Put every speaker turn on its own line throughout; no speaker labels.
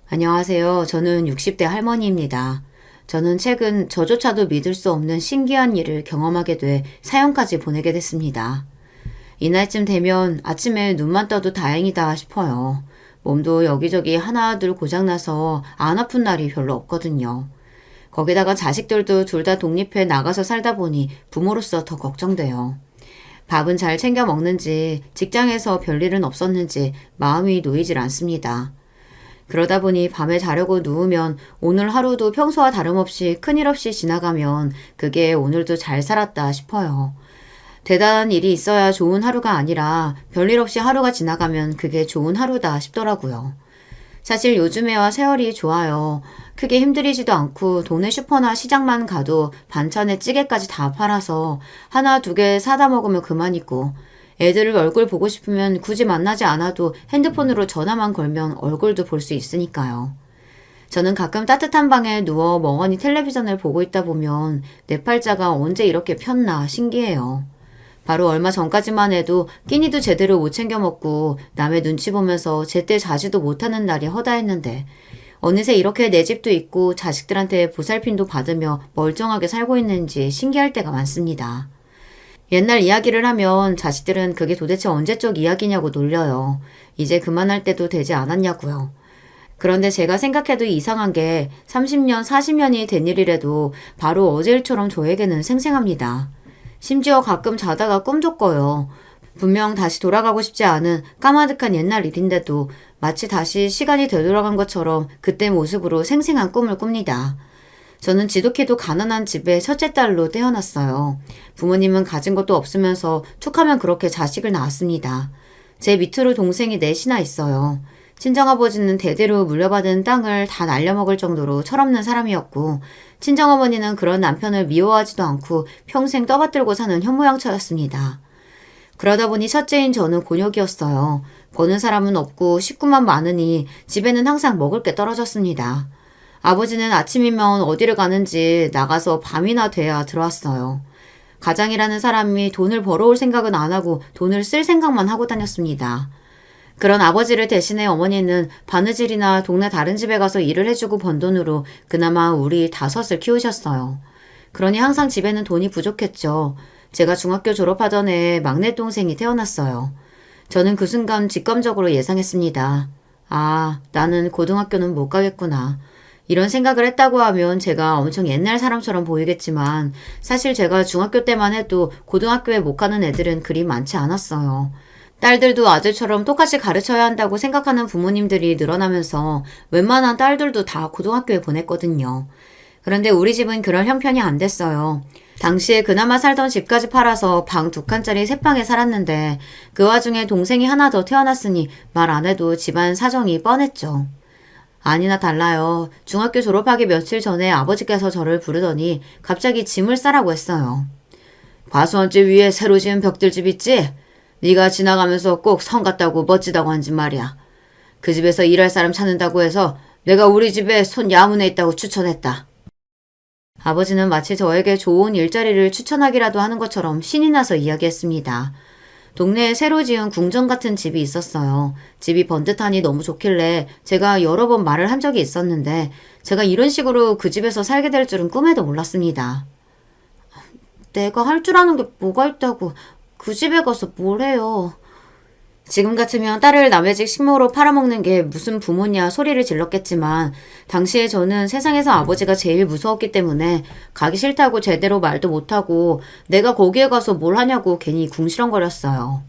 안녕하세요. 저는 60대 할머니입니다. 저는 최근 저조차도 믿을 수 없는 신기한 일을 경험하게 돼 사연까지 보내게 됐습니다. 이날쯤 되면 아침에 눈만 떠도 다행이다 싶어요. 몸도 여기저기 하나둘 고장나서 안 아픈 날이 별로 없거든요. 거기다가 자식들도 둘 다 독립해 나가서 살다 보니 부모로서 더 걱정돼요. 밥은 잘 챙겨 먹는지, 직장에서 별일은 없었는지 마음이 놓이질 않습니다. 그러다 보니 밤에 자려고 누우면 오늘 하루도 평소와 다름없이 큰일 없이 지나가면 그게 오늘도 잘 살았다 싶어요. 대단한 일이 있어야 좋은 하루가 아니라 별일 없이 하루가 지나가면 그게 좋은 하루다 싶더라고요. 사실 요즘에와 세월이 좋아요. 크게 힘들이지도 않고 동네 슈퍼나 시장만 가도 반찬에 찌개까지 다 팔아서 하나 두 개 사다 먹으면 그만이고, 애들 얼굴 보고 싶으면 굳이 만나지 않아도 핸드폰으로 전화만 걸면 얼굴도 볼 수 있으니까요. 저는 가끔 따뜻한 방에 누워 멍하니 텔레비전을 보고 있다 보면 내 팔자가 언제 이렇게 폈나 신기해요. 바로 얼마 전까지만 해도 끼니도 제대로 못 챙겨 먹고 남의 눈치 보면서 제때 자지도 못하는 날이 허다했는데, 어느새 이렇게 내 집도 있고 자식들한테 보살핌도 받으며 멀쩡하게 살고 있는지 신기할 때가 많습니다. 옛날 이야기를 하면 자식들은 그게 도대체 언제적 이야기냐고 놀려요. 이제 그만할 때도 되지 않았냐고요. 그런데 제가 생각해도 이상한 게 30년, 40년이 된 일이라도 바로 어제 일처럼 저에게는 생생합니다. 심지어 가끔 자다가 꿈도 꿔요. 분명 다시 돌아가고 싶지 않은 까마득한 옛날 일인데도 마치 다시 시간이 되돌아간 것처럼 그때 모습으로 생생한 꿈을 꿉니다. 저는 지독히도 가난한 집의 첫째 딸로 태어났어요. 부모님은 가진 것도 없으면서 툭하면 그렇게 자식을 낳았습니다. 제 밑으로 동생이 넷이나 있어요. 친정아버지는 대대로 물려받은 땅을 다 날려먹을 정도로 철없는 사람이었고, 친정어머니는 그런 남편을 미워하지도 않고 평생 떠받들고 사는 현모양처였습니다. 그러다 보니 첫째인 저는 곤욕이었어요. 버는 사람은 없고 식구만 많으니 집에는 항상 먹을 게 떨어졌습니다. 아버지는 아침이면 어디를 가는지 나가서 밤이나 돼야 들어왔어요. 가장이라는 사람이 돈을 벌어올 생각은 안 하고 돈을 쓸 생각만 하고 다녔습니다. 그런 아버지를 대신해 어머니는 바느질이나 동네 다른 집에 가서 일을 해주고 번 돈으로 그나마 우리 다섯을 키우셨어요. 그러니 항상 집에는 돈이 부족했죠. 제가 중학교 졸업하던 해에 막내 동생이 태어났어요. 저는 그 순간 직감적으로 예상했습니다. 아, 나는 고등학교는 못 가겠구나. 이런 생각을 했다고 하면 제가 엄청 옛날 사람처럼 보이겠지만, 사실 제가 중학교 때만 해도 고등학교에 못 가는 애들은 그리 많지 않았어요. 딸들도 아들처럼 똑같이 가르쳐야 한다고 생각하는 부모님들이 늘어나면서 웬만한 딸들도 다 고등학교에 보냈거든요. 그런데 우리 집은 그런 형편이 안 됐어요. 당시에 그나마 살던 집까지 팔아서 방 2칸짜리 새방에 살았는데, 그 와중에 동생이 하나 더 태어났으니 말 안 해도 집안 사정이 뻔했죠. 아니나 달라요. 중학교 졸업하기 며칠 전에 아버지께서 저를 부르더니 갑자기 짐을 싸라고 했어요. 과수원집 위에 새로 지은 벽들집 있지? 네가 지나가면서 꼭 성 같다고 멋지다고 한 집 말이야. 그 집에서 일할 사람 찾는다고 해서 내가 우리 집에 손 야문에 있다고 추천했다. 아버지는 마치 저에게 좋은 일자리를 추천하기라도 하는 것처럼 신이 나서 이야기했습니다. 동네에 새로 지은 궁전 같은 집이 있었어요. 집이 번듯하니 너무 좋길래 제가 여러 번 말을 한 적이 있었는데, 제가 이런 식으로 그 집에서 살게 될 줄은 꿈에도 몰랐습니다. 내가 할 줄 아는 게 뭐가 있다고 그 집에 가서 뭘 해요. 지금 같으면 딸을 남의 집 식모로 팔아먹는 게 무슨 부모냐 소리를 질렀겠지만, 당시에 저는 세상에서 아버지가 제일 무서웠기 때문에 가기 싫다고 제대로 말도 못하고 내가 거기에 가서 뭘 하냐고 괜히 궁시렁거렸어요.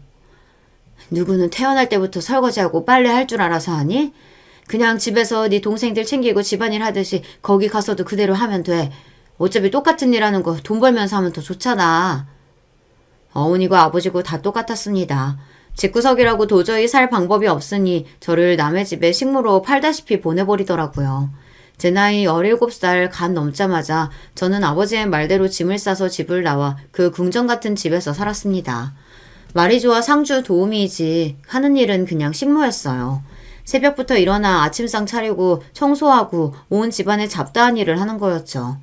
누구는 태어날 때부터 설거지하고 빨래 할 줄 알아서 하니? 그냥 집에서 네 동생들 챙기고 집안일 하듯이 거기 가서도 그대로 하면 돼. 어차피 똑같은 일 하는 거 돈 벌면서 하면 더 좋잖아. 어머니고 아버지고 다 똑같았습니다. 집구석이라고 도저히 살 방법이 없으니 저를 남의 집에 식모로 팔다시피 보내버리더라고요. 제 나이 17살 간 넘자마자 저는 아버지의 말대로 짐을 싸서 집을 나와 그 궁전 같은 집에서 살았습니다. 말이 좋아 상주 도우미이지 하는 일은 그냥 식모였어요. 새벽부터 일어나 아침상 차리고 청소하고 온 집안의 잡다한 일을 하는 거였죠.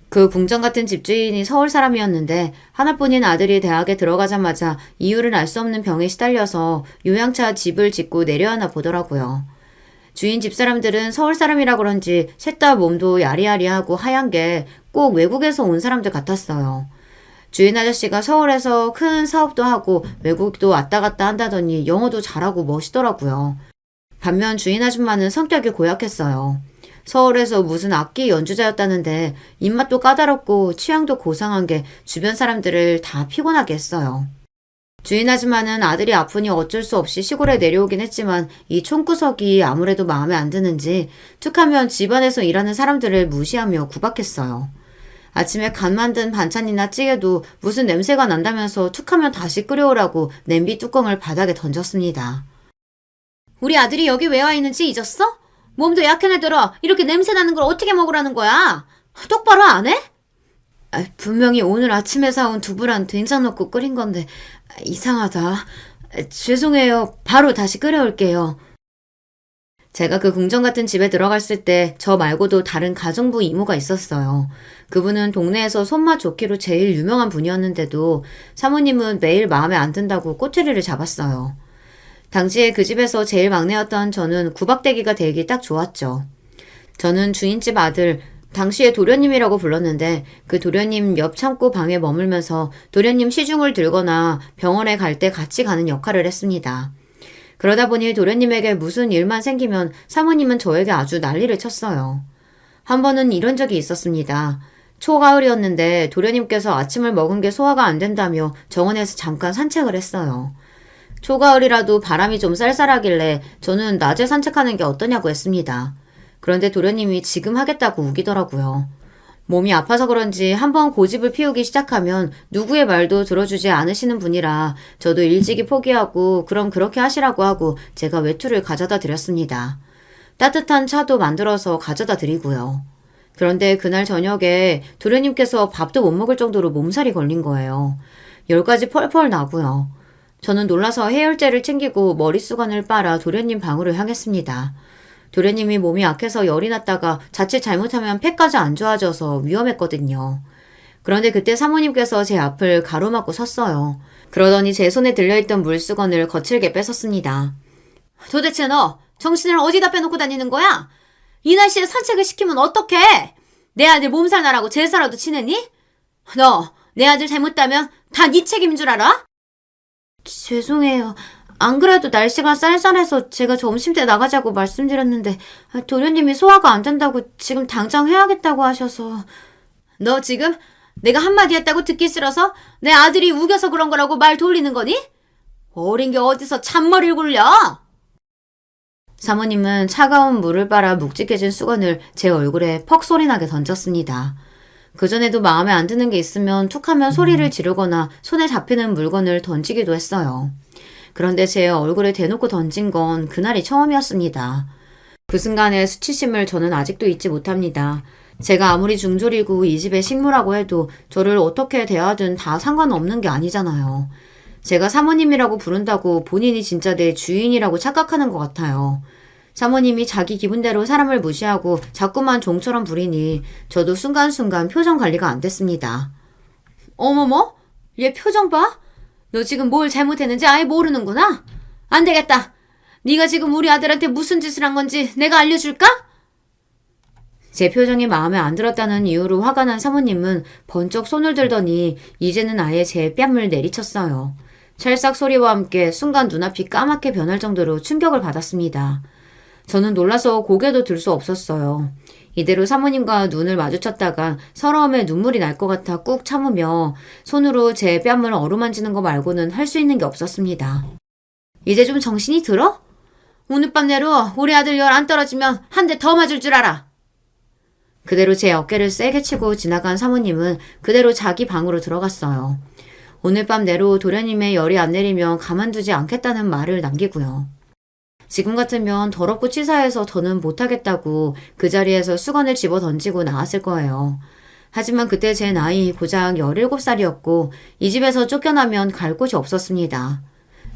그 궁전 같은 집주인이 서울 사람이었는데 하나뿐인 아들이 대학에 들어가자마자 이유를 알 수 없는 병에 시달려서 요양차 집을 짓고 내려하나 보더라고요. 주인 집사람들은 서울 사람이라 그런지 셋 다 몸도 야리야리하고 하얀 게 꼭 외국에서 온 사람들 같았어요. 주인 아저씨가 서울에서 큰 사업도 하고 외국도 왔다 갔다 한다더니 영어도 잘하고 멋있더라고요. 반면 주인 아줌마는 성격이 고약했어요. 서울에서 무슨 악기 연주자였다는데 입맛도 까다롭고 취향도 고상한 게 주변 사람들을 다 피곤하게 했어요. 주인 아줌마는 아들이 아프니 어쩔 수 없이 시골에 내려오긴 했지만 이 총구석이 아무래도 마음에 안 드는지 툭하면 집안에서 일하는 사람들을 무시하며 구박했어요. 아침에 간 만든 반찬이나 찌개도 무슨 냄새가 난다면서 툭하면 다시 끓여오라고 냄비 뚜껑을 바닥에 던졌습니다. 우리 아들이 여기 왜 와 있는지 잊었어? 몸도 약한 애들아 이렇게 냄새 나는 걸 어떻게 먹으라는 거야? 똑바로 안 해? 분명히 오늘 아침에 사온 두부랑 된장 넣고 끓인 건데 이상하다. 죄송해요. 바로 다시 끓여올게요. 제가 그 궁전 같은 집에 들어갔을 때 저 말고도 다른 가정부 이모가 있었어요. 그분은 동네에서 손맛 좋기로 제일 유명한 분이었는데도 사모님은 매일 마음에 안 든다고 꼬투리를 잡았어요. 당시에 그 집에서 제일 막내였던 저는 구박대기가 되기 딱 좋았죠. 저는 주인집 아들, 당시에 도련님이라고 불렀는데 그 도련님 옆 창고 방에 머물면서 도련님 시중을 들거나 병원에 갈 때 같이 가는 역할을 했습니다. 그러다 보니 도련님에게 무슨 일만 생기면 사모님은 저에게 아주 난리를 쳤어요. 한 번은 이런 적이 있었습니다. 초가을이었는데 도련님께서 아침을 먹은 게 소화가 안 된다며 정원에서 잠깐 산책을 했어요. 초가을이라도 바람이 좀 쌀쌀하길래 저는 낮에 산책하는 게 어떠냐고 했습니다. 그런데 도련님이 지금 하겠다고 우기더라고요. 몸이 아파서 그런지 한번 고집을 피우기 시작하면 누구의 말도 들어주지 않으시는 분이라 저도 일찍이 포기하고 그럼 그렇게 하시라고 하고 제가 외투를 가져다 드렸습니다. 따뜻한 차도 만들어서 가져다 드리고요. 그런데 그날 저녁에 도련님께서 밥도 못 먹을 정도로 몸살이 걸린 거예요. 열까지 펄펄 나고요. 저는 놀라서 해열제를 챙기고 머리수건을 빨아 도련님 방으로 향했습니다. 도련님이 몸이 약해서 열이 났다가 자칫 잘못하면 폐까지 안 좋아져서 위험했거든요. 그런데 그때 사모님께서 제 앞을 가로막고 섰어요. 그러더니 제 손에 들려있던 물수건을 거칠게 뺏었습니다. 도대체 너 정신을 어디다 빼놓고 다니는 거야? 이 날씨에 산책을 시키면 어떡해? 내 아들 몸살 나라고 제사라도 지내니? 너 내 아들 잘못다면 다 네 책임인 줄 알아? 죄송해요. 안 그래도 날씨가 쌀쌀해서 제가 점심때 나가자고 말씀드렸는데 도련님이 소화가 안 된다고 지금 당장 해야겠다고 하셔서. 너 지금 내가 한마디 했다고 듣기 싫어서 내 아들이 우겨서 그런 거라고 말 돌리는 거니? 어린 게 어디서 잔머리를 굴려? 사모님은 차가운 물을 빨아 묵직해진 수건을 제 얼굴에 퍽 소리나게 던졌습니다. 그전에도 마음에 안 드는 게 있으면 툭하면 소리를 지르거나 손에 잡히는 물건을 던지기도 했어요. 그런데 제 얼굴에 대놓고 던진 건 그날이 처음이었습니다. 그 순간의 수치심을 저는 아직도 잊지 못합니다. 제가 아무리 중졸이고 이 집의 식모라고 해도 저를 어떻게 대하든 다 상관없는 게 아니잖아요. 제가 사모님이라고 부른다고 본인이 진짜 내 주인이라고 착각하는 것 같아요. 사모님이 자기 기분대로 사람을 무시하고 자꾸만 종처럼 부리니 저도 순간순간 표정 관리가 안 됐습니다. 어머머? 얘 표정 봐? 너 지금 뭘 잘못했는지 아예 모르는구나? 안 되겠다. 네가 지금 우리 아들한테 무슨 짓을 한 건지 내가 알려줄까? 제 표정이 마음에 안 들었다는 이유로 화가 난 사모님은 번쩍 손을 들더니 이제는 아예 제 뺨을 내리쳤어요. 찰싹 소리와 함께 순간 눈앞이 까맣게 변할 정도로 충격을 받았습니다. 저는 놀라서 고개도 들 수 없었어요. 이대로 사모님과 눈을 마주쳤다가 서러움에 눈물이 날 것 같아 꾹 참으며 손으로 제 뺨을 어루만지는 거 말고는 할 수 있는 게 없었습니다. 이제 좀 정신이 들어? 오늘 밤 내로 우리 아들 열 안 떨어지면 한 대 더 맞을 줄 알아. 그대로 제 어깨를 세게 치고 지나간 사모님은 그대로 자기 방으로 들어갔어요. 오늘 밤 내로 도련님의 열이 안 내리면 가만두지 않겠다는 말을 남기고요. 지금 같으면 더럽고 치사해서 더는 못하겠다고 그 자리에서 수건을 집어 던지고 나왔을 거예요. 하지만 그때 제 나이 고작 17살이었고 이 집에서 쫓겨나면 갈 곳이 없었습니다.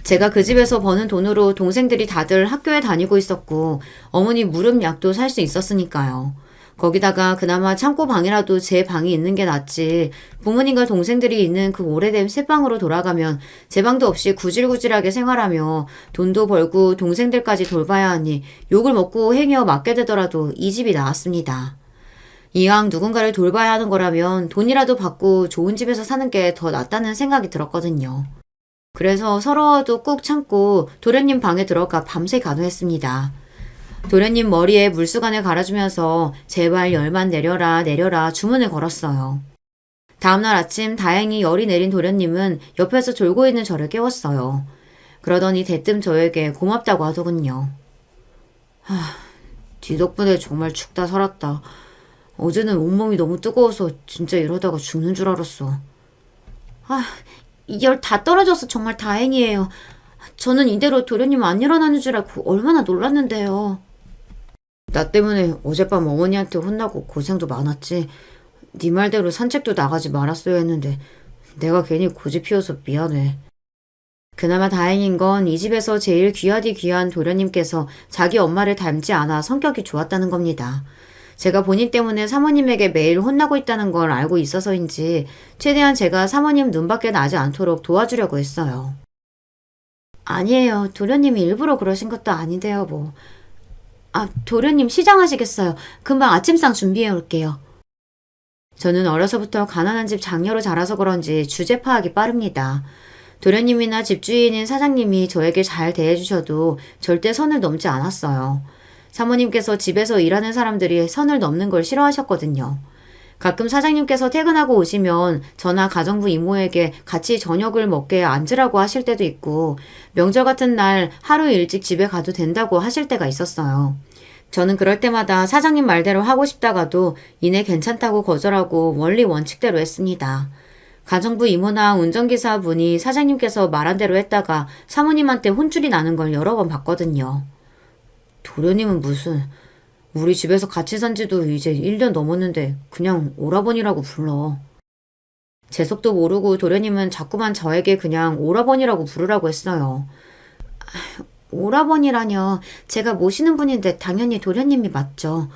제가 그 집에서 버는 돈으로 동생들이 다들 학교에 다니고 있었고 어머니 무릎약도 살 수 있었으니까요. 거기다가 그나마 창고 방이라도 제 방이 있는 게 낫지. 부모님과 동생들이 있는 그 오래된 새방으로 돌아가면 제 방도 없이 구질구질하게 생활하며 돈도 벌고 동생들까지 돌봐야 하니 욕을 먹고 행여 맞게 되더라도 이 집이 나았습니다. 이왕 누군가를 돌봐야 하는 거라면 돈이라도 받고 좋은 집에서 사는 게 더 낫다는 생각이 들었거든요. 그래서 서러워도 꾹 참고 도련님 방에 들어가 밤새 간호했습니다. 도련님 머리에 물수건을 갈아주면서 제발 열만 내려라 내려라 주문을 걸었어요. 다음날 아침 다행히 열이 내린 도련님은 옆에서 졸고 있는 저를 깨웠어요. 그러더니 대뜸 저에게 고맙다고 하더군요. 네 덕분에 정말 죽다 살았다. 어제는 온몸이 너무 뜨거워서 진짜 이러다가 죽는 줄 알았어. 이 열 다 떨어져서 정말 다행이에요. 저는 이대로 도련님 안 일어나는 줄 알고 얼마나 놀랐는데요. 나 때문에 어젯밤 어머니한테 혼나고 고생도 많았지. 네 말대로 산책도 나가지 말았어야 했는데 내가 괜히 고집 피워서 미안해. 그나마 다행인 건 이 집에서 제일 귀하디 귀한 도련님께서 자기 엄마를 닮지 않아 성격이 좋았다는 겁니다. 제가 본인 때문에 사모님에게 매일 혼나고 있다는 걸 알고 있어서인지 최대한 제가 사모님 눈밖에 나지 않도록 도와주려고 했어요. 아니에요. 도련님이 일부러 그러신 것도 아닌데요, 뭐. 도련님 시장하시겠어요. 금방 아침상 준비해 올게요. 저는 어려서부터 가난한 집 장녀로 자라서 그런지 주제 파악이 빠릅니다. 도련님이나 집주인인 사장님이 저에게 잘 대해주셔도 절대 선을 넘지 않았어요. 사모님께서 집에서 일하는 사람들이 선을 넘는 걸 싫어하셨거든요. 가끔 사장님께서 퇴근하고 오시면 저나 가정부 이모에게 같이 저녁을 먹게 앉으라고 하실 때도 있고 명절 같은 날 하루 일찍 집에 가도 된다고 하실 때가 있었어요. 저는 그럴 때마다 사장님 말대로 하고 싶다가도 이내 괜찮다고 거절하고 원리 원칙대로 했습니다. 가정부 이모나 운전기사 분이 사장님께서 말한 대로 했다가 사모님한테 혼쭐이 나는 걸 여러 번 봤거든요. 도련님은 무슨 우리 집에서 같이 산 지도 이제 1년 넘었는데 그냥 오라버니라고 불러. 제 속도 모르고 도련님은 자꾸만 저에게 그냥 오라버니라고 부르라고 했어요. 오라버니라뇨. 제가 모시는 분인데 당연히 도련님이 맞죠.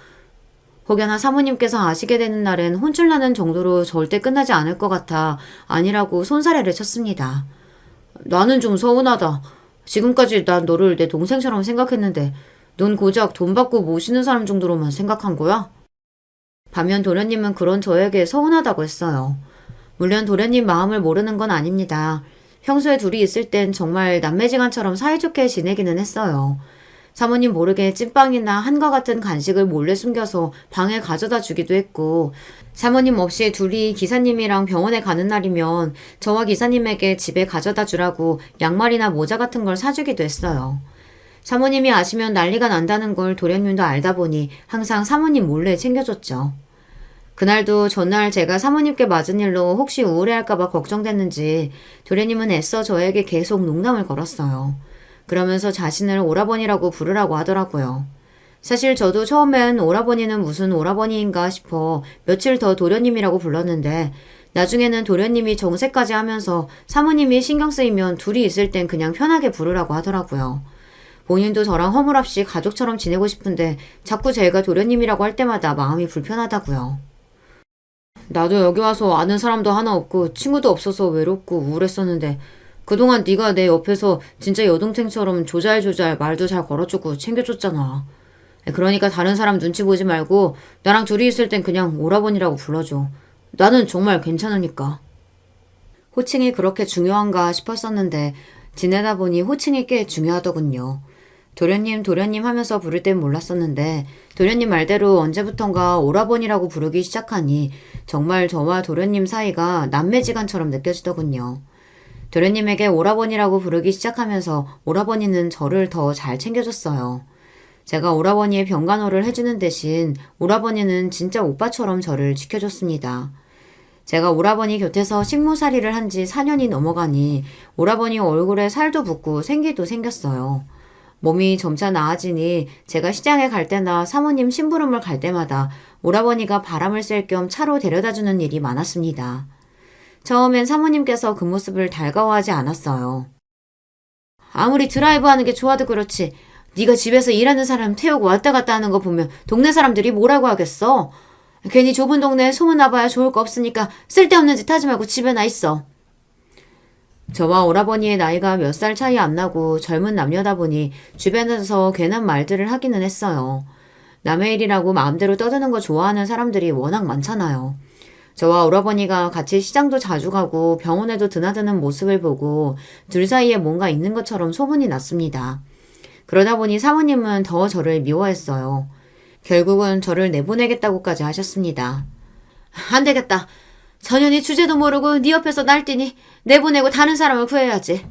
혹여나 사모님께서 아시게 되는 날엔 혼쭐 나는 정도로 절대 끝나지 않을 것 같아 아니라고 손사래를 쳤습니다. 나는 좀 서운하다. 지금까지 난 너를 내 동생처럼 생각했는데 넌 고작 돈 받고 모시는 사람 정도로만 생각한 거야? 반면 도련님은 그런 저에게 서운하다고 했어요. 물론 도련님 마음을 모르는 건 아닙니다. 평소에 둘이 있을 땐 정말 남매지간처럼 사이좋게 지내기는 했어요. 사모님 모르게 찐빵이나 한과 같은 간식을 몰래 숨겨서 방에 가져다 주기도 했고 사모님 없이 둘이 기사님이랑 병원에 가는 날이면 저와 기사님에게 집에 가져다 주라고 양말이나 모자 같은 걸 사주기도 했어요. 사모님이 아시면 난리가 난다는 걸 도련님도 알다 보니 항상 사모님 몰래 챙겨줬죠. 그날도 전날 제가 사모님께 맞은 일로 혹시 우울해할까봐 걱정됐는지 도련님은 애써 저에게 계속 농담을 걸었어요. 그러면서 자신을 오라버니라고 부르라고 하더라고요. 사실 저도 처음엔 오라버니는 무슨 오라버니인가 싶어 며칠 더 도련님이라고 불렀는데 나중에는 도련님이 정색까지 하면서 사모님이 신경 쓰이면 둘이 있을 땐 그냥 편하게 부르라고 하더라고요. 본인도 저랑 허물없이 가족처럼 지내고 싶은데 자꾸 제가 도련님이라고 할 때마다 마음이 불편하다고요. 나도 여기 와서 아는 사람도 하나 없고 친구도 없어서 외롭고 우울했었는데 그동안 네가 내 옆에서 진짜 여동생처럼 조잘조잘 말도 잘 걸어주고 챙겨줬잖아. 그러니까 다른 사람 눈치 보지 말고 나랑 둘이 있을 땐 그냥 오라버니라고 불러줘. 나는 정말 괜찮으니까. 호칭이 그렇게 중요한가 싶었었는데 지내다 보니 호칭이 꽤 중요하더군요. 도련님 하면서 부를 땐 몰랐었는데 도련님 말대로 언제부턴가 오라버니라고 부르기 시작하니 정말 저와 도련님 사이가 남매지간처럼 느껴지더군요. 도련님에게 오라버니라고 부르기 시작하면서 오라버니는 저를 더 잘 챙겨줬어요. 제가 오라버니의 병간호를 해주는 대신 오라버니는 진짜 오빠처럼 저를 지켜줬습니다. 제가 오라버니 곁에서 식모살이를 한 지 4년이 넘어가니 오라버니 얼굴에 살도 붓고 생기도 생겼어요. 몸이 점차 나아지니 제가 시장에 갈 때나 사모님 심부름을 갈 때마다 오라버니가 바람을 쐴 겸 차로 데려다주는 일이 많았습니다. 처음엔 사모님께서 그 모습을 달가워하지 않았어요. 아무리 드라이브하는 게 좋아도 그렇지 네가 집에서 일하는 사람 태우고 왔다 갔다 하는 거 보면 동네 사람들이 뭐라고 하겠어? 괜히 좁은 동네에 소문나봐야 좋을 거 없으니까 쓸데없는 짓 하지 말고 집에나 있어. 저와 오라버니의 나이가 몇 살 차이 안 나고 젊은 남녀다 보니 주변에서 괜한 말들을 하기는 했어요. 남의 일이라고 마음대로 떠드는 거 좋아하는 사람들이 워낙 많잖아요. 저와 오라버니가 같이 시장도 자주 가고 병원에도 드나드는 모습을 보고 둘 사이에 뭔가 있는 것처럼 소문이 났습니다. 그러다 보니 사모님은 더 저를 미워했어요. 결국은 저를 내보내겠다고까지 하셨습니다. 안 되겠다. 전현이 주제도 모르고 네 옆에서 날뛰니 내보내고 다른 사람을 구해야지.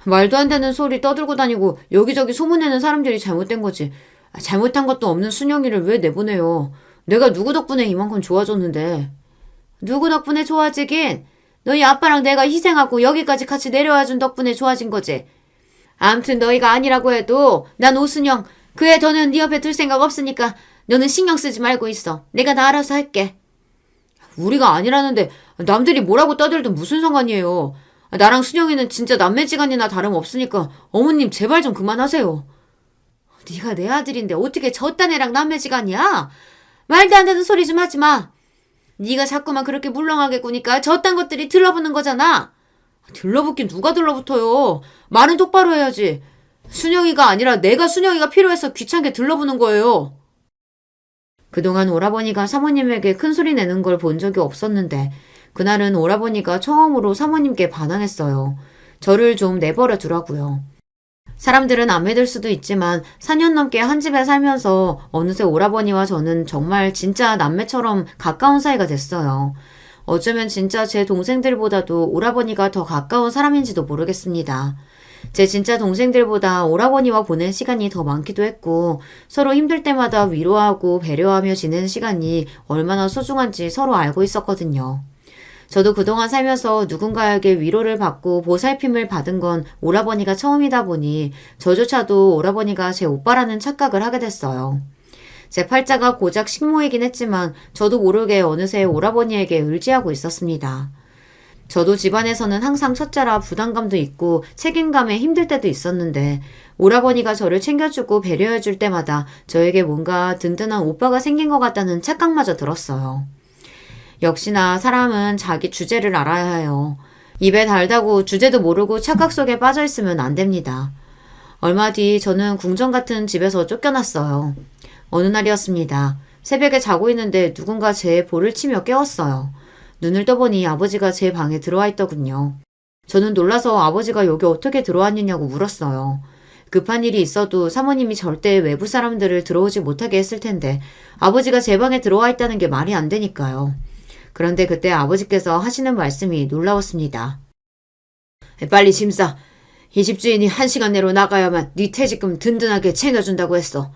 말도 안 되는 소리 떠들고 다니고 여기저기 소문내는 사람들이 잘못된 거지. 잘못한 것도 없는 순영이를 왜 내보내요. 내가 누구 덕분에 이만큼 좋아졌는데. 누구 덕분에 좋아지긴? 너희 아빠랑 내가 희생하고 여기까지 같이 내려와준 덕분에 좋아진 거지. 암튼 너희가 아니라고 해도 난 오순영 그 애 더는 네 옆에 둘 생각 없으니까 너는 신경 쓰지 말고 있어. 내가 다 알아서 할게. 우리가 아니라는데 남들이 뭐라고 떠들든 무슨 상관이에요. 나랑 순영이는 진짜 남매지간이나 다름없으니까 어머님 제발 좀 그만하세요. 네가 내 아들인데 어떻게 저딴 애랑 남매지간이야? 말도 안 되는 소리 좀 하지 마. 네가 자꾸만 그렇게 물렁하게 구니까 저딴 것들이 들러붙는 거잖아. 들러붙긴 누가 들러붙어요. 말은 똑바로 해야지. 순영이가 아니라 내가 순영이가 필요해서 귀찮게 들러붙는 거예요. 그동안 오라버니가 사모님에게 큰 소리 내는 걸 본 적이 없었는데 그날은 오라버니가 처음으로 사모님께 반항했어요. 저를 좀 내버려 두라고요. 사람들은 안 믿을 수도 있지만 4년 넘게 한 집에 살면서 어느새 오라버니와 저는 정말 진짜 남매처럼 가까운 사이가 됐어요. 어쩌면 진짜 제 동생들보다도 오라버니가 더 가까운 사람인지도 모르겠습니다. 제 진짜 동생들보다 오라버니와 보낸 시간이 더 많기도 했고 서로 힘들 때마다 위로하고 배려하며 지내는 시간이 얼마나 소중한지 서로 알고 있었거든요. 저도 그동안 살면서 누군가에게 위로를 받고 보살핌을 받은 건 오라버니가 처음이다 보니 저조차도 오라버니가 제 오빠라는 착각을 하게 됐어요. 제 팔자가 고작 식모이긴 했지만 저도 모르게 어느새 오라버니에게 의지하고 있었습니다. 저도 집안에서는 항상 첫째라 부담감도 있고 책임감에 힘들 때도 있었는데 오라버니가 저를 챙겨주고 배려해줄 때마다 저에게 뭔가 든든한 오빠가 생긴 것 같다는 착각마저 들었어요. 역시나 사람은 자기 주제를 알아야 해요. 입에 달다고 주제도 모르고 착각 속에 빠져있으면 안 됩니다. 얼마 뒤 저는 궁전 같은 집에서 쫓겨났어요. 어느 날이었습니다. 새벽에 자고 있는데 누군가 제 볼을 치며 깨웠어요. 눈을 떠보니 아버지가 제 방에 들어와 있더군요. 저는 놀라서 아버지가 여기 어떻게 들어왔느냐고 물었어요. 급한 일이 있어도 사모님이 절대 외부 사람들을 들어오지 못하게 했을 텐데 아버지가 제 방에 들어와 있다는 게 말이 안 되니까요. 그런데 그때 아버지께서 하시는 말씀이 놀라웠습니다. 빨리 짐 싸. 이 집주인이 1시간 내로 나가야만 네 퇴직금 든든하게 챙겨준다고 했어.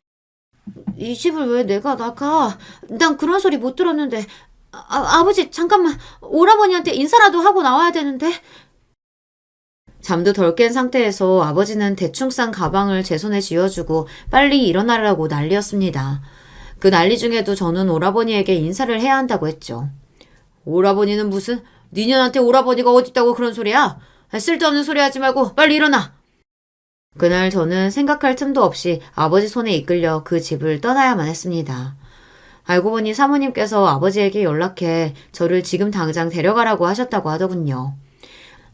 이 집을 왜 내가 나가? 난 그런 소리 못 들었는데. 아버지 잠깐만 오라버니한테 인사라도 하고 나와야 되는데. 잠도 덜 깬 상태에서 아버지는 대충 싼 가방을 제 손에 쥐어주고 빨리 일어나라고 난리였습니다. 그 난리 중에도 저는 오라버니에게 인사를 해야 한다고 했죠. 오라버니는 무슨? 니년한테 오라버니가 어딨다고 그런 소리야? 쓸데없는 소리 하지 말고 빨리 일어나. 그날 저는 생각할 틈도 없이 아버지 손에 이끌려 그 집을 떠나야만 했습니다. 알고 보니 사모님께서 아버지에게 연락해 저를 지금 당장 데려가라고 하셨다고 하더군요.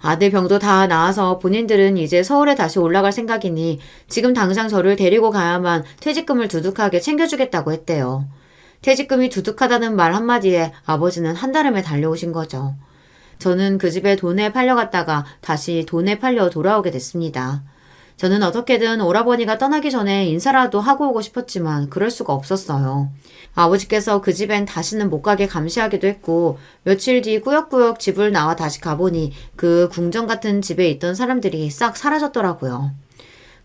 아들 병도 다 나아서 본인들은 이제 서울에 다시 올라갈 생각이니 지금 당장 저를 데리고 가야만 퇴직금을 두둑하게 챙겨주겠다고 했대요. 퇴직금이 두둑하다는 말 한마디에 아버지는 한달음에 달려오신 거죠. 저는 그 집에 돈에 팔려갔다가 다시 돈에 팔려 돌아오게 됐습니다. 저는 어떻게든 오라버니가 떠나기 전에 인사라도 하고 오고 싶었지만 그럴 수가 없었어요. 아버지께서 그 집엔 다시는 못 가게 감시하기도 했고 며칠 뒤 꾸역꾸역 집을 나와 다시 가보니 그 궁전 같은 집에 있던 사람들이 싹 사라졌더라고요.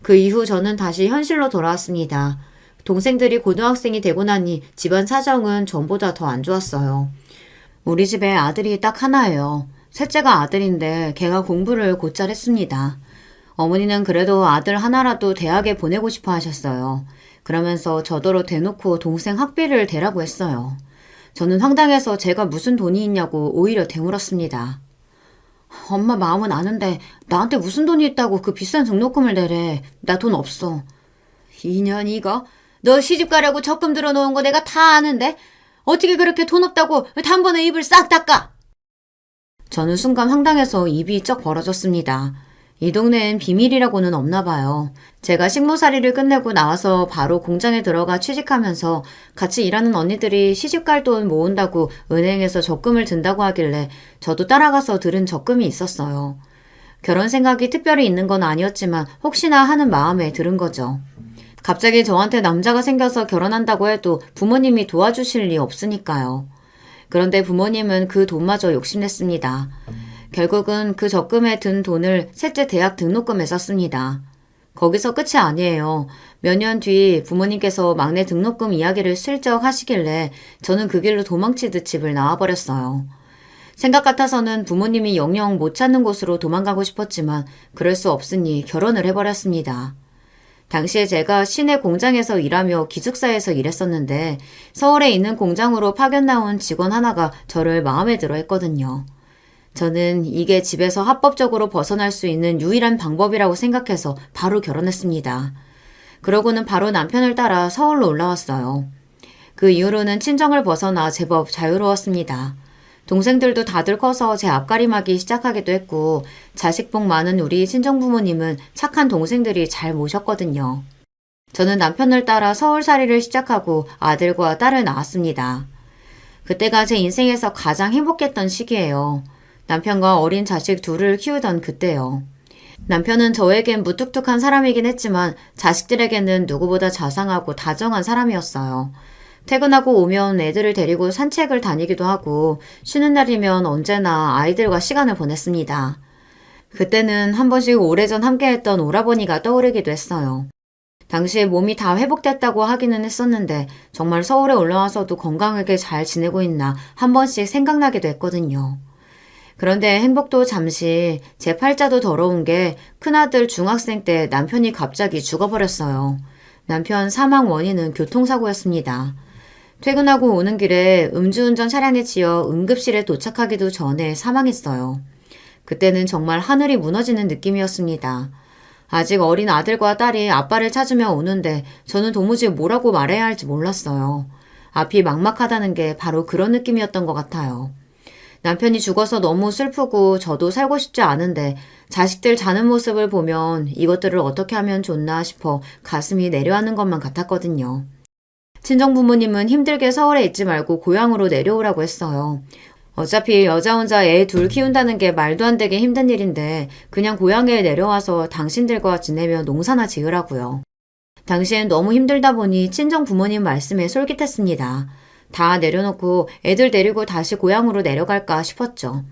그 이후 저는 다시 현실로 돌아왔습니다. 동생들이 고등학생이 되고 나니 집안 사정은 전보다 더 안 좋았어요. 우리 집에 아들이 딱 하나예요. 셋째가 아들인데 걔가 공부를 곧잘 했습니다. 어머니는 그래도 아들 하나라도 대학에 보내고 싶어 하셨어요. 그러면서 저더러 대놓고 동생 학비를 대라고 했어요. 저는 황당해서 제가 무슨 돈이 있냐고 오히려 되물었습니다. 엄마 마음은 아는데 나한테 무슨 돈이 있다고 그 비싼 등록금을 내래. 나 돈 없어. 2년 이거? 너 시집 가려고 적금 들어놓은 거 내가 다 아는데 어떻게 그렇게 돈 없다고 단번에 입을 싹 닦아? 저는 순간 황당해서 입이 쩍 벌어졌습니다. 이 동네엔 비밀이라고는 없나 봐요. 제가 식모살이를 끝내고 나와서 바로 공장에 들어가 취직하면서 같이 일하는 언니들이 시집갈 돈 모은다고 은행에서 적금을 든다고 하길래 저도 따라가서 들은 적금이 있었어요. 결혼 생각이 특별히 있는 건 아니었지만 혹시나 하는 마음에 들은 거죠. 갑자기 저한테 남자가 생겨서 결혼한다고 해도 부모님이 도와주실 리 없으니까요. 그런데 부모님은 그 돈마저 욕심냈습니다. 결국은 그 적금에 든 돈을 셋째 대학 등록금에 썼습니다. 거기서 끝이 아니에요. 몇 년 뒤 부모님께서 막내 등록금 이야기를 슬쩍 하시길래 저는 그 길로 도망치듯 집을 나와버렸어요. 생각 같아서는 부모님이 영영 못 찾는 곳으로 도망가고 싶었지만 그럴 수 없으니 결혼을 해버렸습니다. 당시에 제가 시내 공장에서 일하며 기숙사에서 일했었는데 서울에 있는 공장으로 파견 나온 직원 하나가 저를 마음에 들어 했거든요. 저는 이게 집에서 합법적으로 벗어날 수 있는 유일한 방법이라고 생각해서 바로 결혼했습니다. 그러고는 바로 남편을 따라 서울로 올라왔어요. 그 이후로는 친정을 벗어나 제법 자유로웠습니다. 동생들도 다들 커서 제 앞가림하기 시작하기도 했고 자식복 많은 우리 친정부모님은 착한 동생들이 잘 모셨거든요. 저는 남편을 따라 서울살이를 시작하고 아들과 딸을 낳았습니다. 그때가 제 인생에서 가장 행복했던 시기예요. 남편과 어린 자식 둘을 키우던 그때요. 남편은 저에겐 무뚝뚝한 사람이긴 했지만 자식들에게는 누구보다 자상하고 다정한 사람이었어요. 퇴근하고 오면 애들을 데리고 산책을 다니기도 하고 쉬는 날이면 언제나 아이들과 시간을 보냈습니다. 그때는 한 번씩 오래전 함께했던 오라버니가 떠오르기도 했어요. 당시에 몸이 다 회복됐다고 하기는 했었는데 정말 서울에 올라와서도 건강하게 잘 지내고 있나 한 번씩 생각나기도 했거든요. 그런데 행복도 잠시 제 팔자도 더러운 게 큰아들 중학생 때 남편이 갑자기 죽어버렸어요. 남편 사망 원인은 교통사고였습니다. 퇴근하고 오는 길에 음주운전 차량에 치여 응급실에 도착하기도 전에 사망했어요. 그때는 정말 하늘이 무너지는 느낌이었습니다. 아직 어린 아들과 딸이 아빠를 찾으며 오는데 저는 도무지 뭐라고 말해야 할지 몰랐어요. 앞이 막막하다는 게 바로 그런 느낌이었던 것 같아요. 남편이 죽어서 너무 슬프고 저도 살고 싶지 않은데 자식들 자는 모습을 보면 이것들을 어떻게 하면 좋나 싶어 가슴이 내려앉는 것만 같았거든요. 친정부모님은 힘들게 서울에 있지 말고 고향으로 내려오라고 했어요. 어차피 여자 혼자 애 둘 키운다는 게 말도 안 되게 힘든 일인데 그냥 고향에 내려와서 당신들과 지내며 농사나 지으라고요. 당시엔 너무 힘들다 보니 친정부모님 말씀에 솔깃했습니다. 다 내려놓고 애들 데리고 다시 고향으로 내려갈까 싶었죠.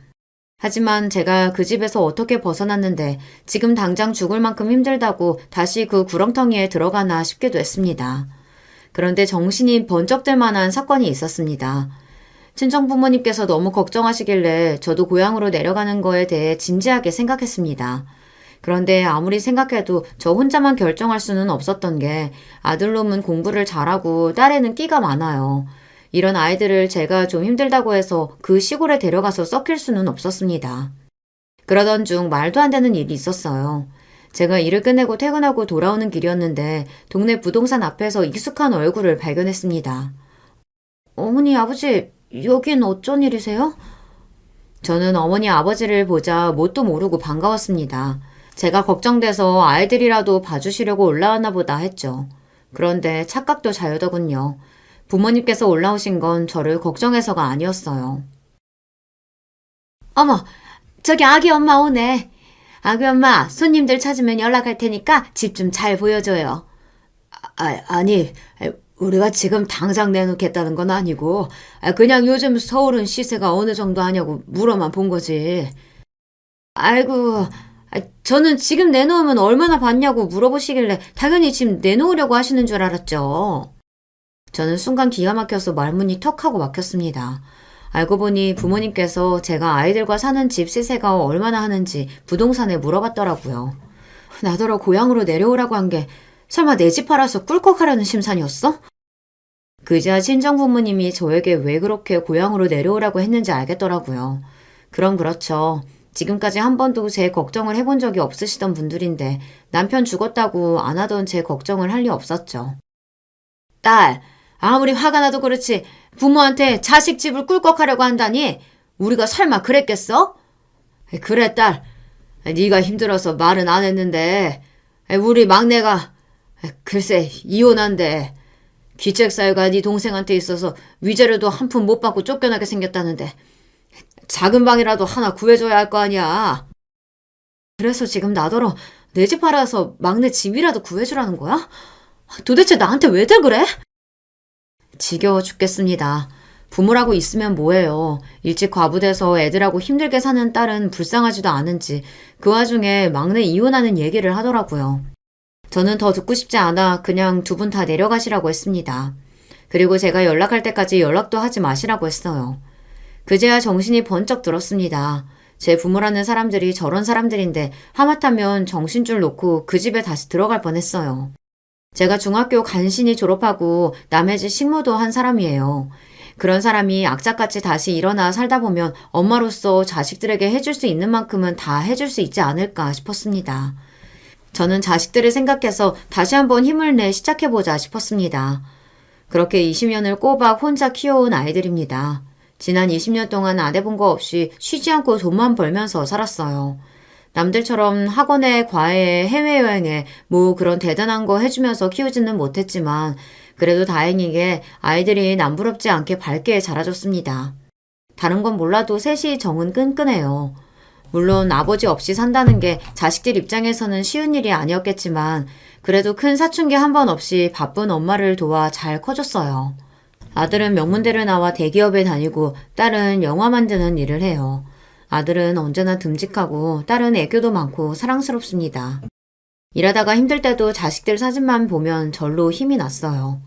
하지만 제가 그 집에서 어떻게 벗어났는데 지금 당장 죽을 만큼 힘들다고 다시 그 구렁텅이에 들어가나 싶기도 했습니다. 그런데 정신이 번쩍 들 만한 사건이 있었습니다. 친정부모님께서 너무 걱정하시길래 저도 고향으로 내려가는 거에 대해 진지하게 생각했습니다. 그런데 아무리 생각해도 저 혼자만 결정할 수는 없었던 게 아들놈은 공부를 잘하고 딸애는 끼가 많아요. 이런 아이들을 제가 좀 힘들다고 해서 그 시골에 데려가서 썩힐 수는 없었습니다. 그러던 중 말도 안 되는 일이 있었어요. 제가 일을 끝내고 퇴근하고 돌아오는 길이었는데 동네 부동산 앞에서 익숙한 얼굴을 발견했습니다. 어머니, 아버지, 여긴 어쩐 일이세요? 저는 어머니 아버지를 보자 뭣도 모르고 반가웠습니다. 제가 걱정돼서 아이들이라도 봐주시려고 올라왔나 보다 했죠. 그런데 착각도 자유더군요. 부모님께서 올라오신 건 저를 걱정해서가 아니었어요. 어머, 저기 아기 엄마 오네. 아기 엄마, 손님들 찾으면 연락할 테니까 집 좀 잘 보여줘요. 아니, 우리가 지금 당장 내놓겠다는 건 아니고 그냥 요즘 서울은 시세가 어느 정도 하냐고 물어만 본 거지. 아이고, 저는 지금 내놓으면 얼마나 받냐고 물어보시길래 당연히 지금 내놓으려고 하시는 줄 알았죠. 저는 순간 기가 막혀서 말문이 턱 하고 막혔습니다. 알고 보니 부모님께서 제가 아이들과 사는 집 시세가 얼마나 하는지 부동산에 물어봤더라고요. 나더러 고향으로 내려오라고 한 게 설마 내 집 팔아서 꿀꺽하려는 심산이었어? 그제야 친정부모님이 저에게 왜 그렇게 고향으로 내려오라고 했는지 알겠더라고요. 그럼 그렇죠. 지금까지 한 번도 제 걱정을 해본 적이 없으시던 분들인데 남편 죽었다고 안 하던 제 걱정을 할 리 없었죠. 딸, 아무리 화가 나도 그렇지 부모한테 자식 집을 꿀꺽하려고 한다니? 우리가 설마 그랬겠어? 그래 딸, 네가 힘들어서 말은 안 했는데 우리 막내가 글쎄 이혼한대. 귀책사유가 네 동생한테 있어서 위자료도 한 푼 못 받고 쫓겨나게 생겼다는데 작은 방이라도 하나 구해줘야 할 거 아니야. 그래서 지금 나더러 내 집 팔아서 막내 집이라도 구해주라는 거야? 도대체 나한테 왜들 그래? 지겨워 죽겠습니다. 부모라고 있으면 뭐해요. 일찍 과부돼서 애들하고 힘들게 사는 딸은 불쌍하지도 않은지 그 와중에 막내 이혼하는 얘기를 하더라고요. 저는 더 듣고 싶지 않아 그냥 두 분 다 내려가시라고 했습니다. 그리고 제가 연락할 때까지 연락도 하지 마시라고 했어요. 그제야 정신이 번쩍 들었습니다. 제 부모라는 사람들이 저런 사람들인데 하마터면 정신줄 놓고 그 집에 다시 들어갈 뻔했어요. 제가 중학교 간신히 졸업하고 남의 집 식모도 한 사람이에요. 그런 사람이 악착같이 다시 일어나 살다 보면 엄마로서 자식들에게 해줄 수 있는 만큼은 다 해줄 수 있지 않을까 싶었습니다. 저는 자식들을 생각해서 다시 한번 힘을 내 시작해보자 싶었습니다. 그렇게 20년을 꼬박 혼자 키워온 아이들입니다. 지난 20년 동안 안 해본 거 없이 쉬지 않고 돈만 벌면서 살았어요. 남들처럼 학원에, 과외에, 해외여행에 뭐 그런 대단한 거 해주면서 키우지는 못했지만 그래도 다행이게 아이들이 남부럽지 않게 밝게 자라줬습니다. 다른 건 몰라도 셋이 정은 끈끈해요. 물론 아버지 없이 산다는 게 자식들 입장에서는 쉬운 일이 아니었겠지만 그래도 큰 사춘기 한 번 없이 바쁜 엄마를 도와 잘 커줬어요. 아들은 명문대를 나와 대기업에 다니고 딸은 영화 만드는 일을 해요. 아들은 언제나 듬직하고 딸은 애교도 많고 사랑스럽습니다. 일하다가 힘들 때도 자식들 사진만 보면 절로 힘이 났어요.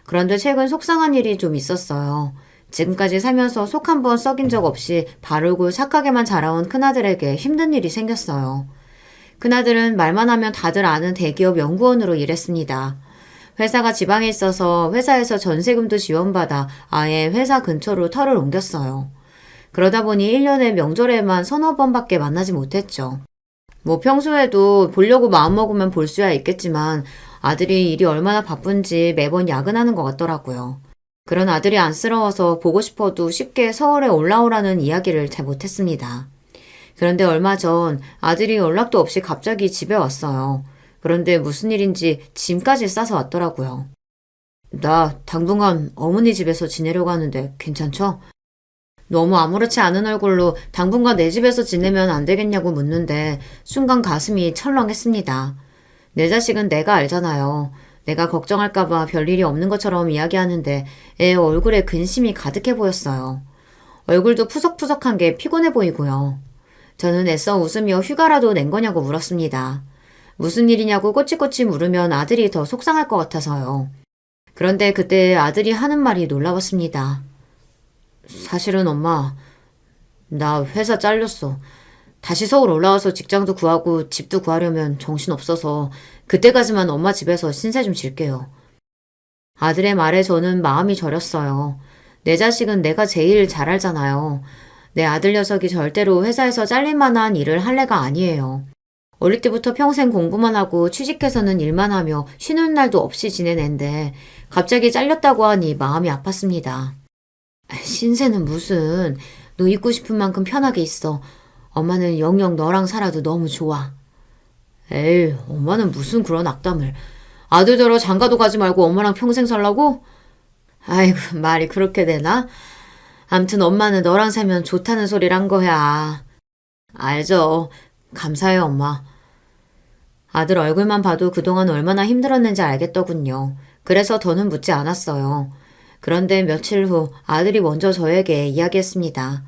그런데 최근 속상한 일이 좀 있었어요. 지금까지 살면서 속 한 번 썩인 적 없이 바르고 착하게만 자라온 큰아들에게 힘든 일이 생겼어요. 큰아들은 말만 하면 다들 아는 대기업 연구원으로 일했습니다. 회사가 지방에 있어서 회사에서 전세금도 지원받아 아예 회사 근처로 터를 옮겼어요. 그러다 보니 1년에 명절에만 서너 번밖에 만나지 못했죠. 뭐 평소에도 보려고 마음먹으면 볼 수야 있겠지만 아들이 일이 얼마나 바쁜지 매번 야근하는 것 같더라고요. 그런 아들이 안쓰러워서 보고 싶어도 쉽게 서울에 올라오라는 이야기를 잘 못했습니다. 그런데 얼마 전 아들이 연락도 없이 갑자기 집에 왔어요. 그런데 무슨 일인지 짐까지 싸서 왔더라고요. 나 당분간 어머니 집에서 지내려고 하는데 괜찮죠? 너무 아무렇지 않은 얼굴로 당분간 내 집에서 지내면 안 되겠냐고 묻는데 순간 가슴이 철렁했습니다. 내 자식은 내가 알잖아요. 내가 걱정할까봐 별일이 없는 것처럼 이야기하는데 애 얼굴에 근심이 가득해 보였어요. 얼굴도 푸석푸석한 게 피곤해 보이고요. 저는 애써 웃으며 휴가라도 낸 거냐고 물었습니다. 무슨 일이냐고 꼬치꼬치 물으면 아들이 더 속상할 것 같아서요. 그런데 그때 아들이 하는 말이 놀라웠습니다. 사실은 엄마, 나 회사 잘렸어. 다시 서울 올라와서 직장도 구하고 집도 구하려면 정신없어서 그때까지만 엄마 집에서 신세 좀 질게요. 아들의 말에 저는 마음이 저렸어요. 내 자식은 내가 제일 잘 알잖아요. 내 아들 녀석이 절대로 회사에서 잘릴 만한 일을 할 애가 아니에요. 어릴 때부터 평생 공부만 하고 취직해서는 일만 하며 쉬는 날도 없이 지낸 앤데 갑자기 잘렸다고 하니 마음이 아팠습니다. 신세는 무슨, 너 있고 싶은 만큼 편하게 있어. 엄마는 영영 너랑 살아도 너무 좋아. 에이, 엄마는 무슨 그런 악담을. 아들더러 장가도 가지 말고 엄마랑 평생 살라고? 아이고, 말이 그렇게 되나? 암튼 엄마는 너랑 살면 좋다는 소리를 한 거야. 알죠. 감사해요, 엄마. 아들 얼굴만 봐도 그동안 얼마나 힘들었는지 알겠더군요. 그래서 더는 묻지 않았어요. 그런데 며칠 후 아들이 먼저 저에게 이야기했습니다.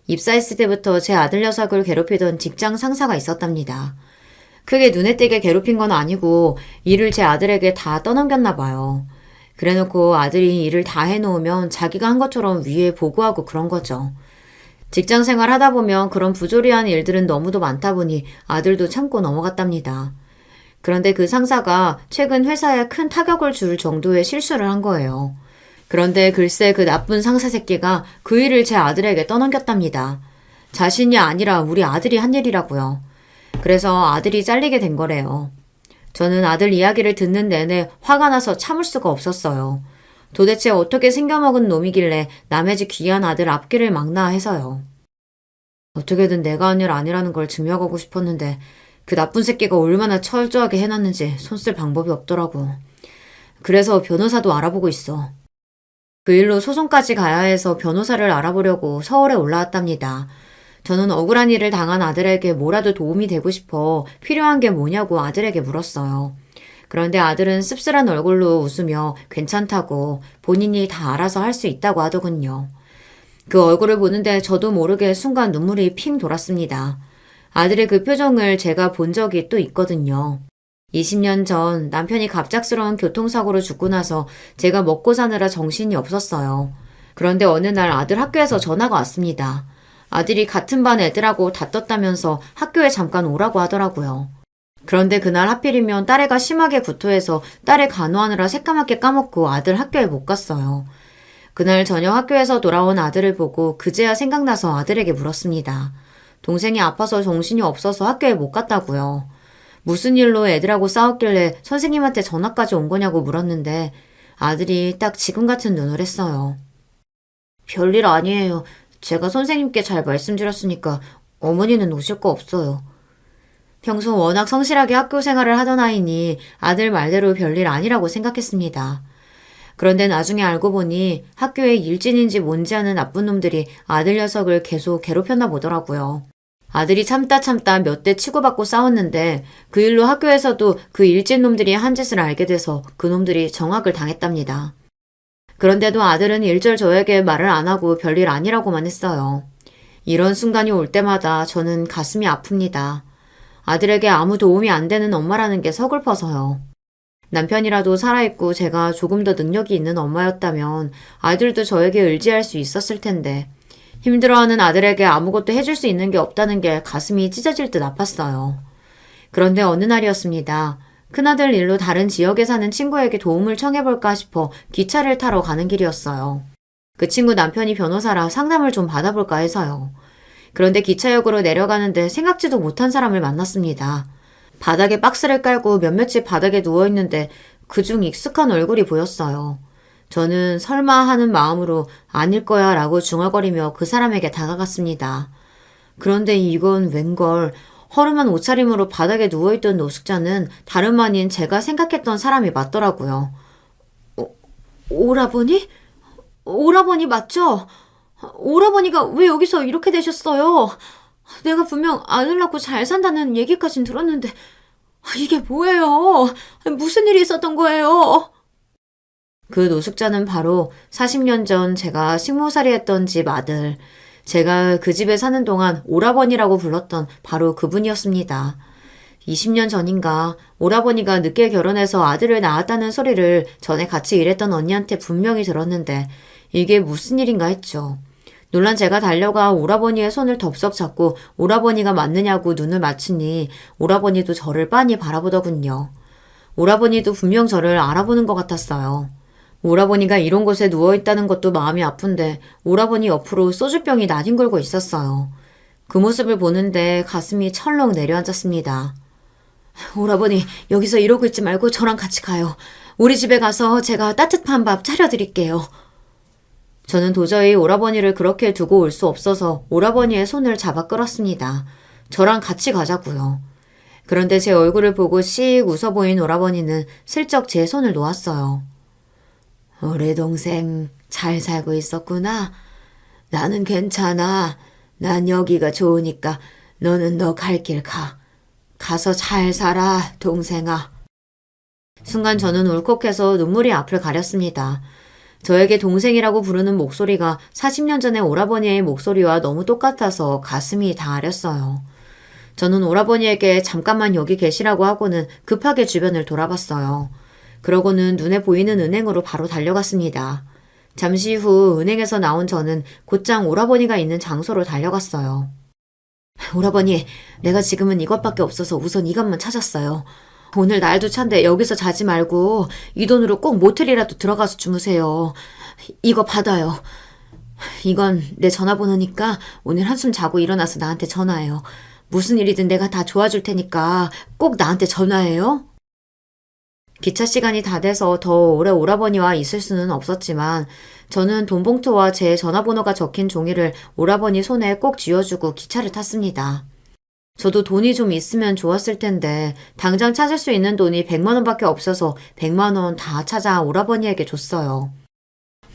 입사했을 때부터 제 아들 녀석을 괴롭히던 직장 상사가 있었답니다. 크게 눈에 띄게 괴롭힌 건 아니고 일을 제 아들에게 다 떠넘겼나 봐요. 그래놓고 아들이 일을 다 해놓으면 자기가 한 것처럼 위에 보고하고 그런 거죠. 직장 생활 하다 보면 그런 부조리한 일들은 너무도 많다 보니 아들도 참고 넘어갔답니다. 그런데 그 상사가 최근 회사에 큰 타격을 줄 정도의 실수를 한 거예요. 그런데 글쎄 그 나쁜 상사 새끼가 그 일을 제 아들에게 떠넘겼답니다. 자신이 아니라 우리 아들이 한 일이라고요. 그래서 아들이 잘리게 된 거래요. 저는 아들 이야기를 듣는 내내 화가 나서 참을 수가 없었어요. 도대체 어떻게 생겨먹은 놈이길래 남의 집 귀한 아들 앞길을 막나 해서요. 어떻게든 내가 한 일 아니라는 걸 증명하고 싶었는데 그 나쁜 새끼가 얼마나 철저하게 해놨는지 손쓸 방법이 없더라고. 그래서 변호사도 알아보고 있어. 그 일로 소송까지 가야 해서 변호사를 알아보려고 서울에 올라왔답니다. 저는 억울한 일을 당한 아들에게 뭐라도 도움이 되고 싶어 필요한 게 뭐냐고 아들에게 물었어요. 그런데 아들은 씁쓸한 얼굴로 웃으며 괜찮다고 본인이 다 알아서 할 수 있다고 하더군요. 그 얼굴을 보는데 저도 모르게 순간 눈물이 핑 돌았습니다. 아들의 그 표정을 제가 본 적이 또 있거든요. 20년 전 남편이 갑작스러운 교통사고로 죽고 나서 제가 먹고 사느라 정신이 없었어요. 그런데 어느 날 아들 학교에서 전화가 왔습니다. 아들이 같은 반 애들하고 다퉜다면서 학교에 잠깐 오라고 하더라고요. 그런데 그날 하필이면 딸애가 심하게 구토해서 딸애 간호하느라 새까맣게 까먹고 아들 학교에 못 갔어요. 그날 저녁 학교에서 돌아온 아들을 보고 그제야 생각나서 아들에게 물었습니다. 동생이 아파서 정신이 없어서 학교에 못 갔다고요. 무슨 일로 애들하고 싸웠길래 선생님한테 전화까지 온 거냐고 물었는데 아들이 딱 지금 같은 눈을 했어요. 별일 아니에요. 제가 선생님께 잘 말씀드렸으니까 어머니는 오실 거 없어요. 평소 워낙 성실하게 학교 생활을 하던 아이니 아들 말대로 별일 아니라고 생각했습니다. 그런데 나중에 알고 보니 학교에 일진인지 뭔지 아는 나쁜 놈들이 아들 녀석을 계속 괴롭혔나 보더라고요. 아들이 참다 몇 대 치고받고 싸웠는데 그 일로 학교에서도 그 일진 놈들이 한 짓을 알게 돼서 그 놈들이 정학을 당했답니다. 그런데도 아들은 일절 저에게 말을 안 하고 별일 아니라고만 했어요. 이런 순간이 올 때마다 저는 가슴이 아픕니다. 아들에게 아무 도움이 안 되는 엄마라는 게 서글퍼서요. 남편이라도 살아있고 제가 조금 더 능력이 있는 엄마였다면 아들도 저에게 의지할 수 있었을 텐데 힘들어하는 아들에게 아무것도 해줄 수 있는 게 없다는 게 가슴이 찢어질 듯 아팠어요. 그런데 어느 날이었습니다. 큰아들 일로 다른 지역에 사는 친구에게 도움을 청해볼까 싶어 기차를 타러 가는 길이었어요. 그 친구 남편이 변호사라 상담을 좀 받아볼까 해서요. 그런데 기차역으로 내려가는데 생각지도 못한 사람을 만났습니다. 바닥에 박스를 깔고 몇몇이 바닥에 누워있는데 그중 익숙한 얼굴이 보였어요. 저는 설마 하는 마음으로 아닐 거야 라고 중얼거리며 그 사람에게 다가갔습니다. 그런데 이건 웬걸 허름한 옷차림으로 바닥에 누워있던 노숙자는 다름 아닌 제가 생각했던 사람이 맞더라고요. 오라버니? 오라버니 맞죠? 오라버니가 왜 여기서 이렇게 되셨어요? 내가 분명 아들 낳고 잘 산다는 얘기까진 들었는데 이게 뭐예요? 무슨 일이 있었던 거예요? 그 노숙자는 바로 40년 전 제가 식모살이 했던 집 아들, 제가 그 집에 사는 동안 오라버니라고 불렀던 바로 그분이었습니다. 20년 전인가 오라버니가 늦게 결혼해서 아들을 낳았다는 소리를 전에 같이 일했던 언니한테 분명히 들었는데 이게 무슨 일인가 했죠. 놀란 제가 달려가 오라버니의 손을 덥석 잡고 오라버니가 맞느냐고 눈을 맞추니 오라버니도 저를 빤히 바라보더군요. 오라버니도 분명 저를 알아보는 것 같았어요. 오라버니가 이런 곳에 누워있다는 것도 마음이 아픈데 오라버니 옆으로 소주병이 나뒹굴고 있었어요. 그 모습을 보는데 가슴이 철렁 내려앉았습니다. 오라버니 여기서 이러고 있지 말고 저랑 같이 가요. 우리 집에 가서 제가 따뜻한 밥 차려드릴게요. 저는 도저히 오라버니를 그렇게 두고 올 수 없어서 오라버니의 손을 잡아 끌었습니다. 저랑 같이 가자고요. 그런데 제 얼굴을 보고 씩 웃어 보인 오라버니는 슬쩍 제 손을 놓았어요. 우리 동생 잘 살고 있었구나. 나는 괜찮아. 난 여기가 좋으니까 너는 너 갈 길 가. 가서 잘 살아, 동생아. 순간 저는 울컥해서 눈물이 앞을 가렸습니다. 저에게 동생이라고 부르는 목소리가 40년 전의 오라버니의 목소리와 너무 똑같아서 가슴이 다 아렸어요. 저는 오라버니에게 잠깐만 여기 계시라고 하고는 급하게 주변을 돌아봤어요. 그러고는 눈에 보이는 은행으로 바로 달려갔습니다. 잠시 후 은행에서 나온 저는 곧장 오라버니가 있는 장소로 달려갔어요. 오라버니, 내가 지금은 이것밖에 없어서 우선 이것만 찾았어요. 오늘 날도 찬데 여기서 자지 말고 이 돈으로 꼭 모텔이라도 들어가서 주무세요. 이거 받아요. 이건 내 전화번호니까 오늘 한숨 자고 일어나서 나한테 전화해요. 무슨 일이든 내가 다 도와줄 테니까 꼭 나한테 전화해요. 기차 시간이 다 돼서 더 오래 오라버니와 있을 수는 없었지만 저는 돈봉투와 제 전화번호가 적힌 종이를 오라버니 손에 꼭 쥐어주고 기차를 탔습니다. 저도 돈이 좀 있으면 좋았을 텐데 당장 찾을 수 있는 돈이 100만 원밖에 없어서 100만 원 다 찾아 오라버니에게 줬어요.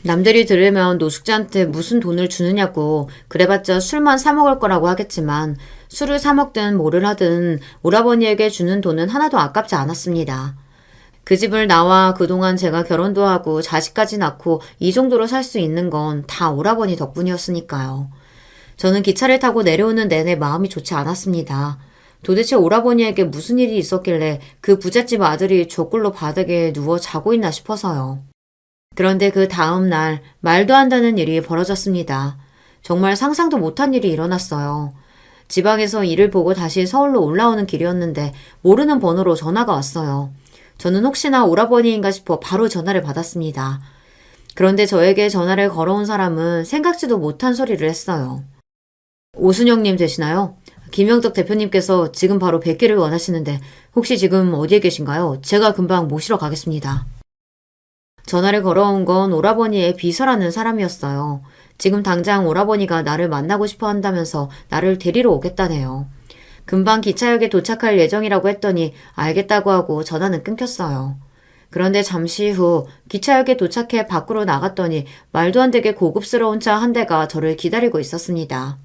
남들이 들으면 노숙자한테 무슨 돈을 주느냐고 그래봤자 술만 사 먹을 거라고 하겠지만 술을 사 먹든 뭐를 하든 오라버니에게 주는 돈은 하나도 아깝지 않았습니다. 그 집을 나와 그동안 제가 결혼도 하고 자식까지 낳고 이 정도로 살 수 있는 건 다 오라버니 덕분이었으니까요. 저는 기차를 타고 내려오는 내내 마음이 좋지 않았습니다. 도대체 오라버니에게 무슨 일이 있었길래 그 부잣집 아들이 저꼴로 바닥에 누워 자고 있나 싶어서요. 그런데 그 다음 날 말도 안 되는 일이 벌어졌습니다. 정말 상상도 못한 일이 일어났어요. 지방에서 일을 보고 다시 서울로 올라오는 길이었는데 모르는 번호로 전화가 왔어요. 저는 혹시나 오라버니인가 싶어 바로 전화를 받았습니다. 그런데 저에게 전화를 걸어온 사람은 생각지도 못한 소리를 했어요. 오순영님 되시나요? 김영덕 대표님께서 지금 바로 뵙기를 원하시는데 혹시 지금 어디에 계신가요? 제가 금방 모시러 가겠습니다. 전화를 걸어온 건 오라버니의 비서라는 사람이었어요. 지금 당장 오라버니가 나를 만나고 싶어 한다면서 나를 데리러 오겠다네요. 금방 기차역에 도착할 예정이라고 했더니 알겠다고 하고 전화는 끊겼어요. 그런데 잠시 후 기차역에 도착해 밖으로 나갔더니 말도 안 되게 고급스러운 차 한 대가 저를 기다리고 있었습니다.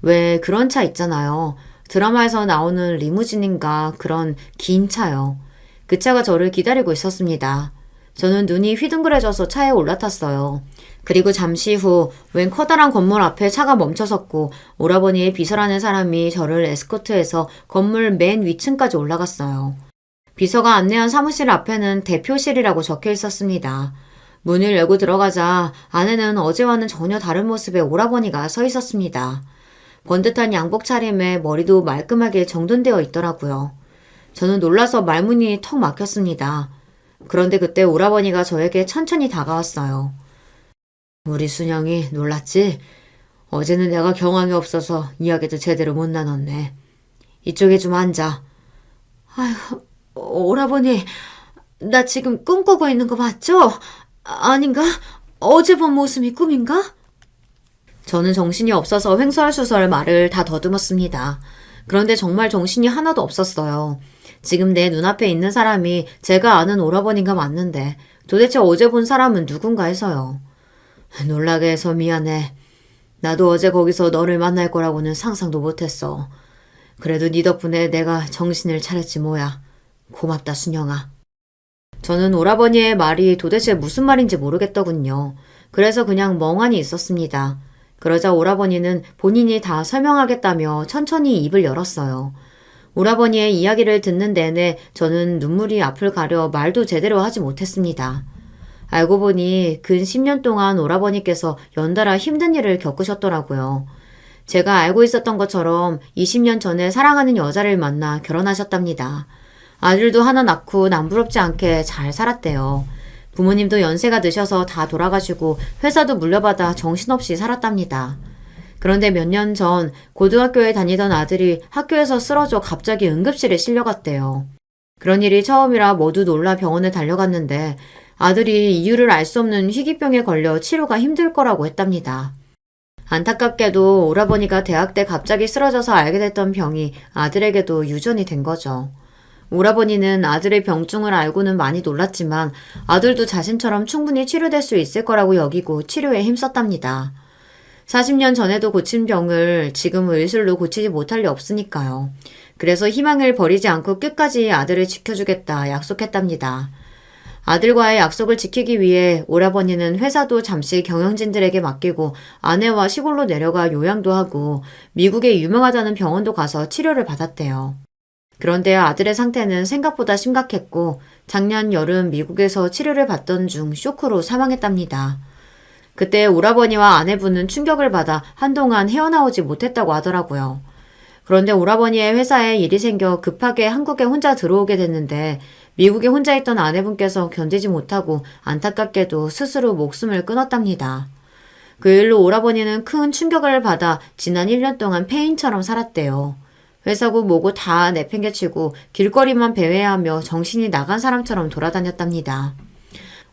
왜 그런 차 있잖아요. 드라마에서 나오는 리무진인가 그런 긴 차요. 그 차가 저를 기다리고 있었습니다. 저는 눈이 휘둥그레져서 차에 올라탔어요. 그리고 잠시 후 웬 커다란 건물 앞에 차가 멈춰섰고 오라버니의 비서라는 사람이 저를 에스코트해서 건물 맨 위층까지 올라갔어요. 비서가 안내한 사무실 앞에는 대표실이라고 적혀 있었습니다. 문을 열고 들어가자 안에는 어제와는 전혀 다른 모습의 오라버니가 서 있었습니다. 번듯한 양복 차림에 머리도 말끔하게 정돈되어 있더라고요. 저는 놀라서 말문이 턱 막혔습니다. 그런데 그때 오라버니가 저에게 천천히 다가왔어요. 우리 순영이 놀랐지? 어제는 내가 경황이 없어서 이야기도 제대로 못 나눴네. 이쪽에 좀 앉아. 아휴, 오라버니, 나 지금 꿈꾸고 있는 거 맞죠? 아닌가? 어제 본 모습이 꿈인가? 저는 정신이 없어서 횡설수설 말을 다 더듬었습니다. 그런데 정말 정신이 하나도 없었어요. 지금 내 눈앞에 있는 사람이 제가 아는 오라버니가 맞는데 도대체 어제 본 사람은 누군가 해서요. 놀라게 해서 미안해. 나도 어제 거기서 너를 만날 거라고는 상상도 못했어. 그래도 네 덕분에 내가 정신을 차렸지 뭐야. 고맙다 순영아. 저는 오라버니의 말이 도대체 무슨 말인지 모르겠더군요. 그래서 그냥 멍하니 있었습니다. 그러자 오라버니는 본인이 다 설명하겠다며 천천히 입을 열었어요. 오라버니의 이야기를 듣는 내내 저는 눈물이 앞을 가려 말도 제대로 하지 못했습니다. 알고 보니 근 10년 동안 오라버니께서 연달아 힘든 일을 겪으셨더라고요. 제가 알고 있었던 것처럼 20년 전에 사랑하는 여자를 만나 결혼하셨답니다. 아들도 하나 낳고 남부럽지 않게 잘 살았대요. 부모님도 연세가 드셔서 다 돌아가시고 회사도 물려받아 정신없이 살았답니다. 그런데 몇 년 전 고등학교에 다니던 아들이 학교에서 쓰러져 갑자기 응급실에 실려갔대요. 그런 일이 처음이라 모두 놀라 병원에 달려갔는데 아들이 이유를 알 수 없는 희귀병에 걸려 치료가 힘들 거라고 했답니다. 안타깝게도 오라버니가 대학 때 갑자기 쓰러져서 알게 됐던 병이 아들에게도 유전이 된 거죠. 오라버니는 아들의 병증을 알고는 많이 놀랐지만 아들도 자신처럼 충분히 치료될 수 있을 거라고 여기고 치료에 힘썼답니다. 40년 전에도 고친 병을 지금 의술로 고치지 못할 리 없으니까요. 그래서 희망을 버리지 않고 끝까지 아들을 지켜주겠다 약속했답니다. 아들과의 약속을 지키기 위해 오라버니는 회사도 잠시 경영진들에게 맡기고 아내와 시골로 내려가 요양도 하고 미국에 유명하다는 병원도 가서 치료를 받았대요. 그런데 아들의 상태는 생각보다 심각했고 작년 여름 미국에서 치료를 받던 중 쇼크로 사망했답니다. 그때 오라버니와 아내분은 충격을 받아 한동안 헤어나오지 못했다고 하더라고요. 그런데 오라버니의 회사에 일이 생겨 급하게 한국에 혼자 들어오게 됐는데 미국에 혼자 있던 아내분께서 견디지 못하고 안타깝게도 스스로 목숨을 끊었답니다. 그 일로 오라버니는 큰 충격을 받아 지난 1년 동안 폐인처럼 살았대요. 회사고 뭐고 다 내팽개치고 길거리만 배회하며 정신이 나간 사람처럼 돌아다녔답니다.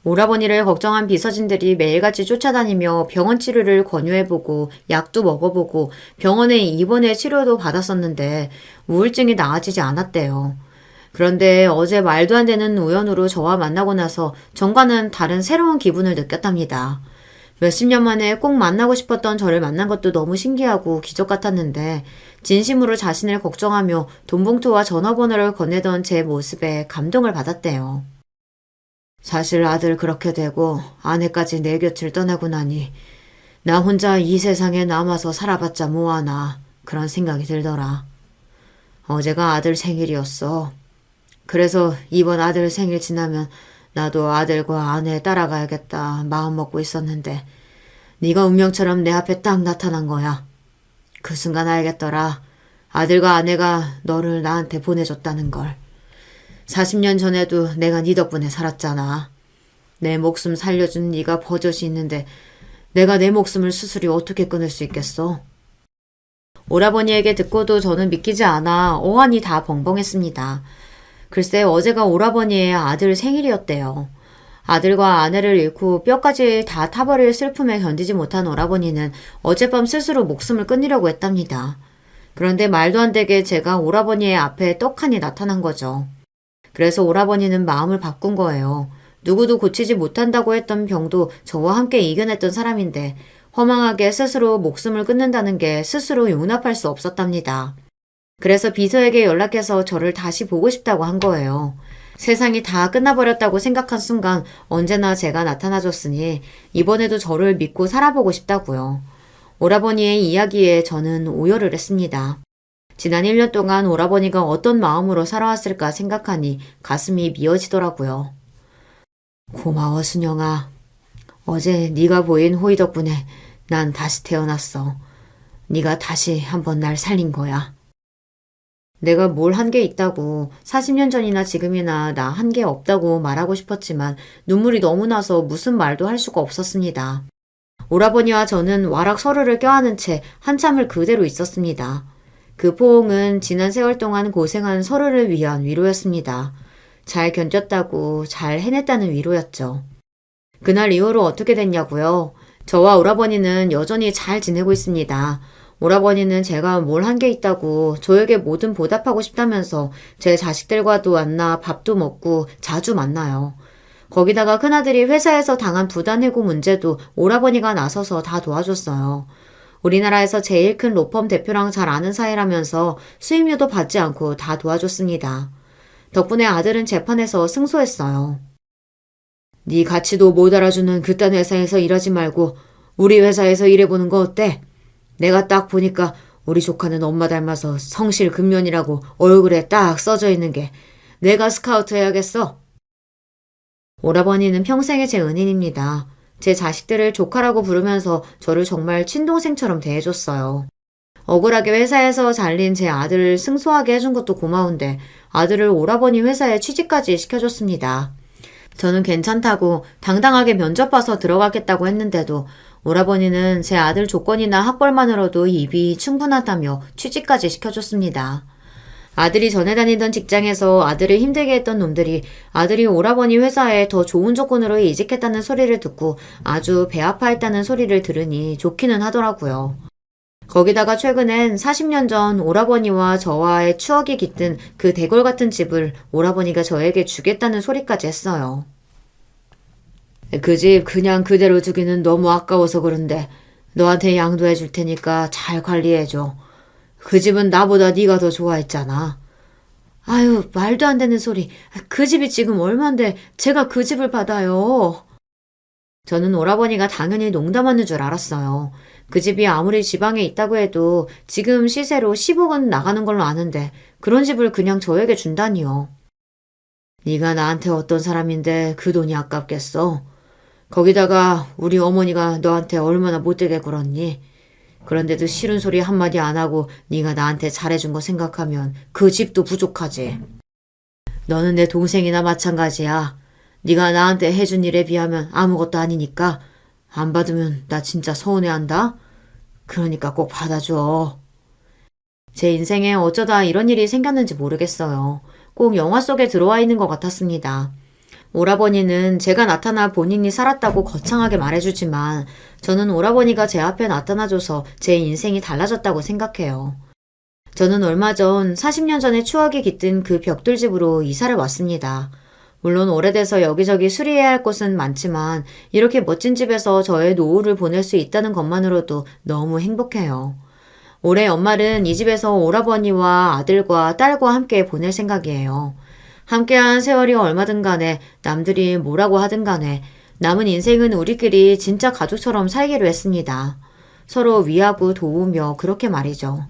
오라버니를 걱정한 비서진들이 매일같이 쫓아다니며 병원 치료를 권유해보고 약도 먹어보고 병원에 입원해 치료도 받았었는데 우울증이 나아지지 않았대요. 그런데 어제 말도 안 되는 우연으로 저와 만나고 나서 정과는 다른 새로운 기분을 느꼈답니다. 몇십 년 만에 꼭 만나고 싶었던 저를 만난 것도 너무 신기하고 기적 같았는데 진심으로 자신을 걱정하며 돈봉투와 전화번호를 건네던 제 모습에 감동을 받았대요. 사실 아들 그렇게 되고 아내까지 내 곁을 떠나고 나니 나 혼자 이 세상에 남아서 살아봤자 뭐하나 그런 생각이 들더라. 어제가 아들 생일이었어. 그래서 이번 아들 생일 지나면 나도 아들과 아내 따라가야겠다 마음먹고 있었는데 네가 운명처럼 내 앞에 딱 나타난 거야. 그 순간 알겠더라. 아들과 아내가 너를 나한테 보내줬다는 걸. 40년 전에도 내가 네 덕분에 살았잖아. 내 목숨 살려준 네가 버젓이 있는데 내가 내 목숨을 스스로 어떻게 끊을 수 있겠어? 오라버니에게 듣고도 저는 믿기지 않아 어안이 다 벙벙했습니다. 글쎄 어제가 오라버니의 아들 생일이었대요. 아들과 아내를 잃고 뼈까지 다 타버릴 슬픔에 견디지 못한 오라버니는 어젯밤 스스로 목숨을 끊으려고 했답니다. 그런데 말도 안 되게 제가 오라버니의 앞에 떡하니 나타난 거죠. 그래서 오라버니는 마음을 바꾼 거예요. 누구도 고치지 못한다고 했던 병도 저와 함께 이겨냈던 사람인데 허망하게 스스로 목숨을 끊는다는 게 스스로 용납할 수 없었답니다. 그래서 비서에게 연락해서 저를 다시 보고 싶다고 한 거예요. 세상이 다 끝나버렸다고 생각한 순간 언제나 제가 나타나줬으니 이번에도 저를 믿고 살아보고 싶다고요. 오라버니의 이야기에 저는 오열을 했습니다. 지난 1년 동안 오라버니가 어떤 마음으로 살아왔을까 생각하니 가슴이 미어지더라고요. 고마워 순영아. 어제 네가 보인 호의 덕분에 난 다시 태어났어. 네가 다시 한번 날 살린 거야. 내가 뭘 한 게 있다고 40년 전이나 지금이나 나 한 게 없다고 말하고 싶었지만 눈물이 너무 나서 무슨 말도 할 수가 없었습니다. 오라버니와 저는 와락 서로를 껴안은 채 한참을 그대로 있었습니다. 그 포옹은 지난 세월 동안 고생한 서로를 위한 위로였습니다. 잘 견뎠다고 잘 해냈다는 위로였죠. 그날 이후로 어떻게 됐냐고요? 저와 오라버니는 여전히 잘 지내고 있습니다. 오라버니는 제가 뭘 한 게 있다고 저에게 뭐든 보답하고 싶다면서 제 자식들과도 만나 밥도 먹고 자주 만나요. 거기다가 큰아들이 회사에서 당한 부단 해고 문제도 오라버니가 나서서 다 도와줬어요. 우리나라에서 제일 큰 로펌 대표랑 잘 아는 사이라면서 수임료도 받지 않고 다 도와줬습니다. 덕분에 아들은 재판에서 승소했어요. 네 가치도 못 알아주는 그딴 회사에서 일하지 말고 우리 회사에서 일해보는 거 어때? 내가 딱 보니까 우리 조카는 엄마 닮아서 성실 근면이라고 얼굴에 딱 써져 있는 게 내가 스카우트 해야겠어. 오라버니는 평생의 제 은인입니다. 제 자식들을 조카라고 부르면서 저를 정말 친동생처럼 대해줬어요. 억울하게 회사에서 잘린 제 아들을 승소하게 해준 것도 고마운데 아들을 오라버니 회사에 취직까지 시켜줬습니다. 저는 괜찮다고 당당하게 면접 봐서 들어가겠다고 했는데도 오라버니는 제 아들 조건이나 학벌만으로도 입이 충분하다며 취직까지 시켜줬습니다. 아들이 전에 다니던 직장에서 아들을 힘들게 했던 놈들이 아들이 오라버니 회사에 더 좋은 조건으로 이직했다는 소리를 듣고 아주 배 아파했다는 소리를 들으니 좋기는 하더라고요. 거기다가 최근엔 40년 전 오라버니와 저와의 추억이 깃든 그 대골 같은 집을 오라버니가 저에게 주겠다는 소리까지 했어요. 그 집 그냥 그대로 주기는 너무 아까워서 그런데 너한테 양도해 줄 테니까 잘 관리해줘. 그 집은 나보다 네가 더 좋아했잖아. 아유, 말도 안 되는 소리. 그 집이 지금 얼만데 제가 그 집을 받아요. 저는 오라버니가 당연히 농담하는 줄 알았어요. 그 집이 아무리 지방에 있다고 해도 지금 시세로 10억은 나가는 걸로 아는데 그런 집을 그냥 저에게 준다니요. 네가 나한테 어떤 사람인데 그 돈이 아깝겠어. 거기다가 우리 어머니가 너한테 얼마나 못되게 굴었니? 그런데도 싫은 소리 한마디 안 하고 네가 나한테 잘해준 거 생각하면 그 집도 부족하지. 너는 내 동생이나 마찬가지야. 네가 나한테 해준 일에 비하면 아무것도 아니니까 안 받으면 나 진짜 서운해한다. 그러니까 꼭 받아줘. 제 인생에 어쩌다 이런 일이 생겼는지 모르겠어요. 꼭 영화 속에 들어와 있는 것 같았습니다. 오라버니는 제가 나타나 본인이 살았다고 거창하게 말해주지만 저는 오라버니가 제 앞에 나타나줘서 제 인생이 달라졌다고 생각해요. 저는 얼마 전 40년 전의 추억이 깃든 그 벽돌집으로 이사를 왔습니다. 물론 오래돼서 여기저기 수리해야 할 곳은 많지만 이렇게 멋진 집에서 저의 노후를 보낼 수 있다는 것만으로도 너무 행복해요. 올해 연말은 이 집에서 오라버니와 아들과 딸과 함께 보낼 생각이에요. 함께한 세월이 얼마든 간에 남들이 뭐라고 하든 간에 남은 인생은 우리끼리 진짜 가족처럼 살기로 했습니다. 서로 위하고 도우며 그렇게 말이죠.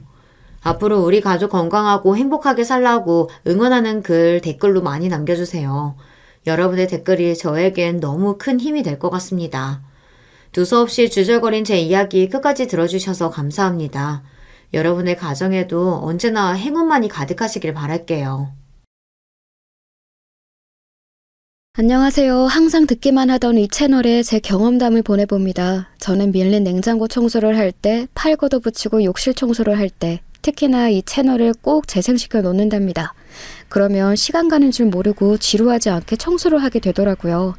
앞으로 우리 가족 건강하고 행복하게 살라고 응원하는 글 댓글로 많이 남겨주세요. 여러분의 댓글이 저에겐 너무 큰 힘이 될 것 같습니다. 두서없이 주절거린 제 이야기 끝까지 들어주셔서 감사합니다. 여러분의 가정에도 언제나 행운만이 가득하시길 바랄게요.
안녕하세요. 항상 듣기만 하던 이 채널에 제 경험담을 보내봅니다. 저는 밀린 냉장고 청소를 할 때, 팔고도 붙이고 욕실 청소를 할 때, 특히나 이 채널을 꼭 재생시켜 놓는답니다. 그러면 시간 가는 줄 모르고 지루하지 않게 청소를 하게 되더라고요.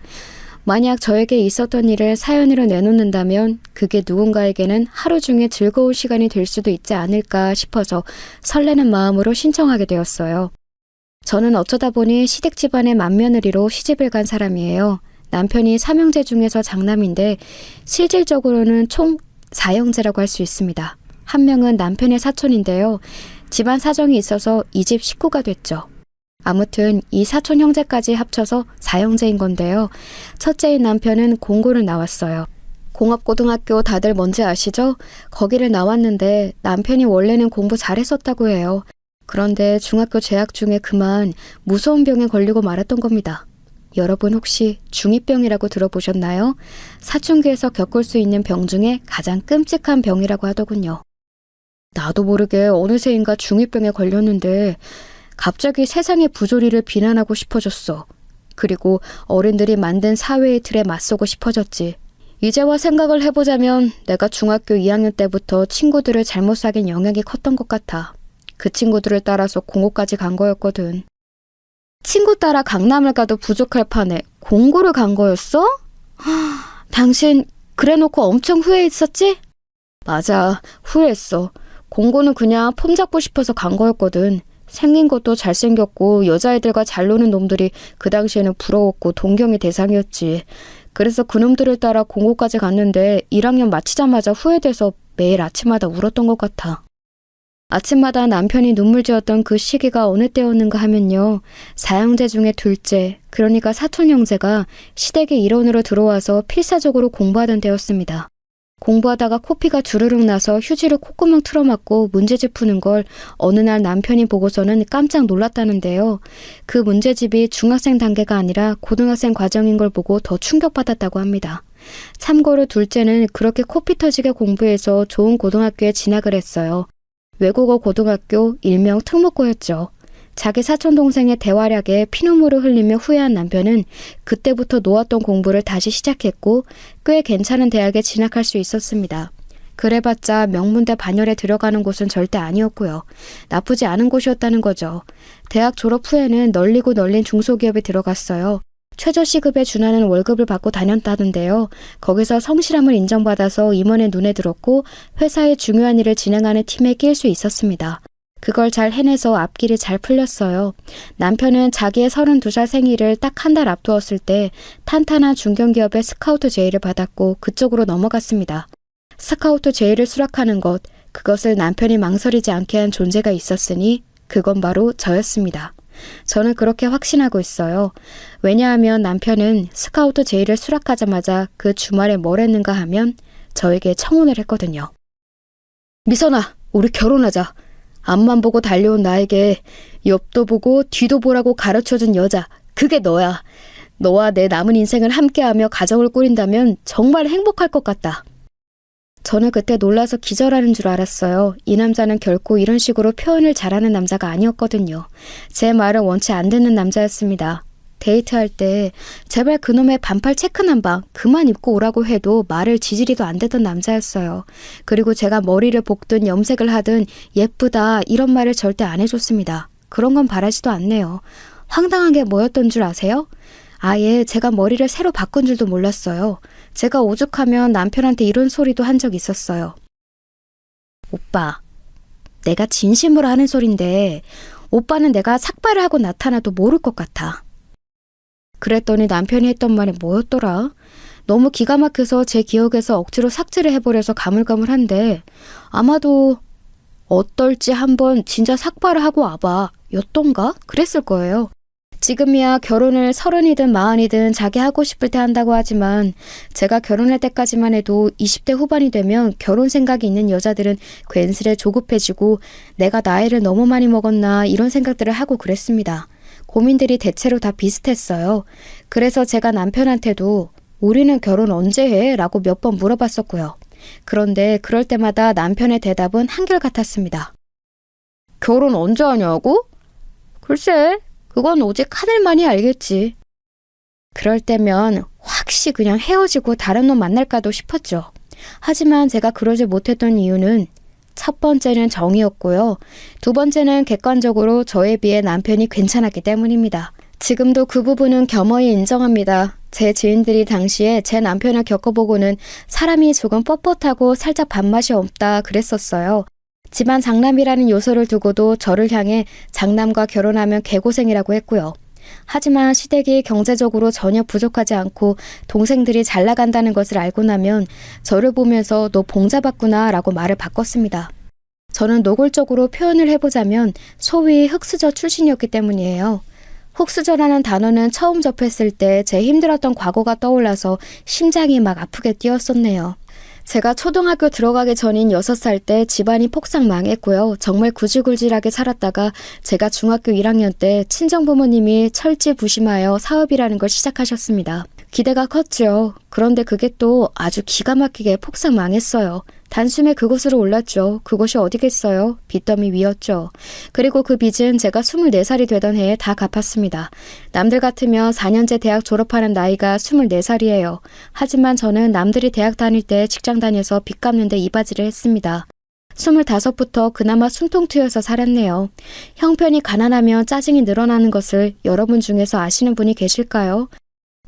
만약 저에게 있었던 일을 사연으로 내놓는다면 그게 누군가에게는 하루 중에 즐거운 시간이 될 수도 있지 않을까 싶어서 설레는 마음으로 신청하게 되었어요. 저는 어쩌다 보니 시댁 집안의 맏며느리로 시집을 간 사람이에요. 남편이 삼형제 중에서 장남인데 실질적으로는 총 4형제라고 할 수 있습니다. 한 명은 남편의 사촌인데요. 집안 사정이 있어서 이 집 식구가 됐죠. 아무튼 이 사촌 형제까지 합쳐서 4형제인 건데요. 첫째인 남편은 공고를 나왔어요. 공업고등학교 다들 뭔지 아시죠? 거기를 나왔는데 남편이 원래는 공부 잘했었다고 해요. 그런데 중학교 재학 중에 그만 무서운 병에 걸리고 말았던 겁니다. 여러분 혹시 중2병이라고 들어보셨나요? 사춘기에서 겪을 수 있는 병 중에 가장 끔찍한 병이라고 하더군요. 나도 모르게 어느새인가 중2병에 걸렸는데 갑자기 세상의 부조리를 비난하고 싶어졌어. 그리고 어른들이 만든 사회의 틀에 맞서고 싶어졌지. 이제와 생각을 해보자면 내가 중학교 2학년 때부터 친구들을 잘못 사귄 영향이 컸던 것 같아. 그 친구들을 따라서 공고까지 간 거였거든. 친구 따라 강남을 가도 부족할 판에 공고를 간 거였어? 당신 그래놓고 엄청 후회했었지? 맞아, 후회했어. 공고는 그냥 폼 잡고 싶어서 간 거였거든. 생긴 것도 잘생겼고 여자애들과 잘 노는 놈들이 그 당시에는 부러웠고 동경의 대상이었지. 그래서 그놈들을 따라 공고까지 갔는데 1학년 마치자마자 후회돼서 매일 아침마다 울었던 것 같아. 아침마다 남편이 눈물 지었던 그 시기가 어느 때였는가 하면요. 4형제 중에 둘째, 그러니까 사촌 형제가 시댁의 일원으로 들어와서 필사적으로 공부하던 때였습니다. 공부하다가 코피가 주르륵 나서 휴지를 콧구멍 틀어막고 문제집 푸는 걸 어느 날 남편이 보고서는 깜짝 놀랐다는데요. 그 문제집이 중학생 단계가 아니라 고등학생 과정인 걸 보고 더 충격받았다고 합니다. 참고로 둘째는 그렇게 코피 터지게 공부해서 좋은 고등학교에 진학을 했어요. 외국어 고등학교 일명 특목고였죠. 자기 사촌동생의 대활약에 피눈물을 흘리며 후회한 남편은 그때부터 놓았던 공부를 다시 시작했고 꽤 괜찮은 대학에 진학할 수 있었습니다. 그래봤자 명문대 반열에 들어가는 곳은 절대 아니었고요. 나쁘지 않은 곳이었다는 거죠. 대학 졸업 후에는 널리고 널린 중소기업에 들어갔어요. 최저시급에 준하는 월급을 받고 다녔다는데요. 거기서 성실함을 인정받아서 임원의 눈에 들었고 회사의 중요한 일을 진행하는 팀에 낄 수 있었습니다. 그걸 잘 해내서 앞길이 잘 풀렸어요. 남편은 자기의 32살 생일을 딱 한 달 앞두었을 때 탄탄한 중견기업의 스카우트 제의를 받았고 그쪽으로 넘어갔습니다. 스카우트 제의를 수락하는 것, 그것을 남편이 망설이지 않게 한 존재가 있었으니 그건 바로 저였습니다. 저는 그렇게 확신하고 있어요. 왜냐하면 남편은 스카우트 제의를 수락하자마자 그 주말에 뭘 했는가 하면 저에게 청혼을 했거든요. 미선아, 우리 결혼하자. 앞만 보고 달려온 나에게 옆도 보고 뒤도 보라고 가르쳐준 여자, 그게 너야. 너와 내 남은 인생을 함께하며 가정을 꾸린다면 정말 행복할 것 같다. 저는 그때 놀라서 기절하는 줄 알았어요. 이 남자는 결코 이런 식으로 표현을 잘하는 남자가 아니었거든요. 제 말을 원치 안 듣는 남자였습니다. 데이트할 때 제발 그놈의 반팔 체크 남방 그만 입고 오라고 해도 말을 지지리도 안 되던 남자였어요. 그리고 제가 머리를 볶든 염색을 하든 예쁘다 이런 말을 절대 안 해줬습니다. 그런 건 바라지도 않네요. 황당한 게 뭐였던 줄 아세요? 아예 제가 머리를 새로 바꾼 줄도 몰랐어요. 제가 오죽하면 남편한테 이런 소리도 한 적 있었어요. 오빠, 내가 진심으로 하는 소린데 오빠는 내가 삭발을 하고 나타나도 모를 것 같아. 그랬더니 남편이 했던 말이 뭐였더라? 너무 기가 막혀서 제 기억에서 억지로 삭제를 해버려서 가물가물한데 아마도 어떨지 한번 진짜 삭발을 하고 와봐 였던가? 그랬을 거예요. 지금이야 결혼을 30이든 40이든 자기 하고 싶을 때 한다고 하지만 제가 결혼할 때까지만 해도 20대 후반이 되면 결혼 생각이 있는 여자들은 괜스레 조급해지고 내가 나이를 너무 많이 먹었나 이런 생각들을 하고 그랬습니다. 고민들이 대체로 다 비슷했어요. 그래서 제가 남편한테도 우리는 결혼 언제 해? 라고 몇 번 물어봤었고요. 그런데 그럴 때마다 남편의 대답은 한결같았습니다. 결혼 언제 하냐고? 글쎄, 그건 오직 하늘만이 알겠지. 그럴 때면 확시 그냥 헤어지고 다른 놈 만날까도 싶었죠. 하지만 제가 그러지 못했던 이유는 첫 번째는 정이었고요. 두 번째는 객관적으로 저에 비해 남편이 괜찮았기 때문입니다. 지금도 그 부분은 겸허히 인정합니다. 제 지인들이 당시에 제 남편을 겪어보고는 사람이 조금 뻣뻣하고 살짝 밥맛이 없다 그랬었어요. 집안 장남이라는 요소를 두고도 저를 향해 장남과 결혼하면 개고생이라고 했고요. 하지만 시댁이 경제적으로 전혀 부족하지 않고 동생들이 잘 나간다는 것을 알고 나면 저를 보면서 너 봉잡았구나 라고 말을 바꿨습니다. 저는 노골적으로 표현을 해보자면 소위 흙수저 출신이었기 때문이에요. 흙수저라는 단어는 처음 접했을 때 제 힘들었던 과거가 떠올라서 심장이 막 아프게 뛰었었네요. 제가 초등학교 들어가기 전인 6살 때 집안이 폭삭 망했고요. 정말 구질구질하게 살았다가 제가 중학교 1학년 때 친정부모님이 철지부심하여 사업이라는 걸 시작하셨습니다. 기대가 컸죠. 그런데 그게 또 아주 기가 막히게 폭삭 망했어요. 단숨에 그곳으로 올랐죠. 그곳이 어디겠어요? 빚더미 위였죠. 그리고 그 빚은 제가 24살이 되던 해에 다 갚았습니다. 남들 같으면 4년제 대학 졸업하는 나이가 24살이에요. 하지만 저는 남들이 대학 다닐 때 직장 다녀서 빚 갚는데 이바지를 했습니다. 25부터 그나마 숨통 트여서 살았네요. 형편이 가난하면 짜증이 늘어나는 것을 여러분 중에서 아시는 분이 계실까요?